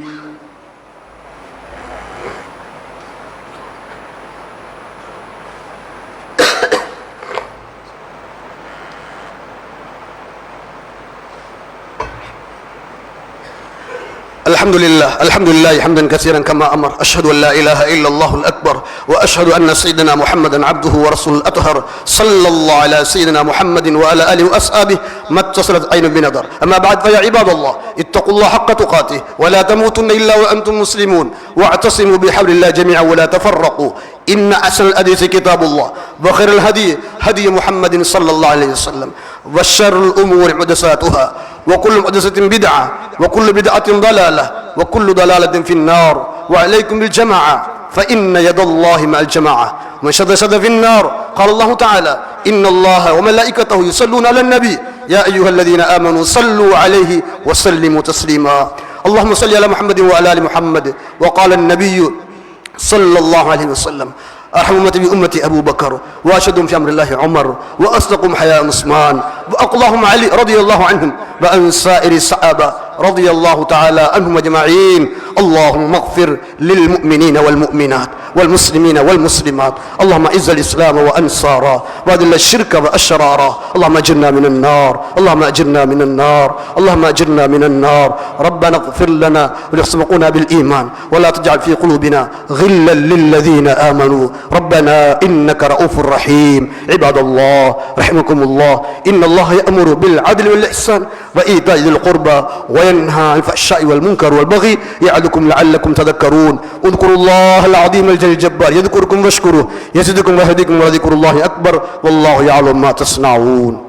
الحمد لله حمدا كثيرا كما أمر. أشهد أن لا إله إلا الله الأكبر، وأشهد أن سيدنا محمدا عبده ورسوله الأطهر. صلى الله على سيدنا محمد وعلى آله وأصحابه ما اتصلت عين بنظر. أما بعد، فيا عباد الله اتقوا الله حق تقاته ولا تموتن إلا وأنتم مسلمون، واعتصموا بحبل الله جميعا ولا تفرقوا. إن أحسن الحديث كتاب الله، وخير الهدي هدي محمد صلى الله عليه وسلم، وشر الأمور محدثاتها، وكل محدثة بدعة، وكل بدعة ضلالة، وكل ضلالة في النار. وعليكم بالجماعة فإن يد الله مع الجماعة، ومن شد في النار. قال الله تعالى: إن الله وملائكته يصلون على النبي يا أيها الذين آمنوا صلوا عليه وسلموا تسليما. اللهم صل على محمد وعلى آل محمد. وقال النبي صلى الله عليه وسلم: أرحم أمتي بأمتي أبو بكر، وأشهدهم في أمر الله عمر، وأصدقهم حياء عثمان، وأقضاهم علي رضي الله عنهم، وعن سائر الصحابة رضي الله تعالى عنهم أجمعين. اللهم اغفر للمؤمنين والمؤمنات والمسلمين والمسلمات. اللهم اعز الإسلام وأنصاره، وأذل الشرك وأشراره. اللهم أجرنا من النار، اللهم أجرنا من النار، اللهم أجرنا من النار. ربنا اغفر لنا ولسبقونا بالإيمان، ولا تجعل في قلوبنا غلا للذين آمنوا ربنا إنك رؤوف رحيم. عباد الله رحمكم الله، إن الله يأمر بالعدل والإحسان وإيتاء ذي القربى وينهى عن الفحشاء والمنكر والبغي يعظكم لعلكم تذكرون. اذكروا الله العظيم الجليل الجبار يذكركم واشكروه يزدكم ويهديكم، ولذكر الله أكبر، والله يعلم ما تصنعون.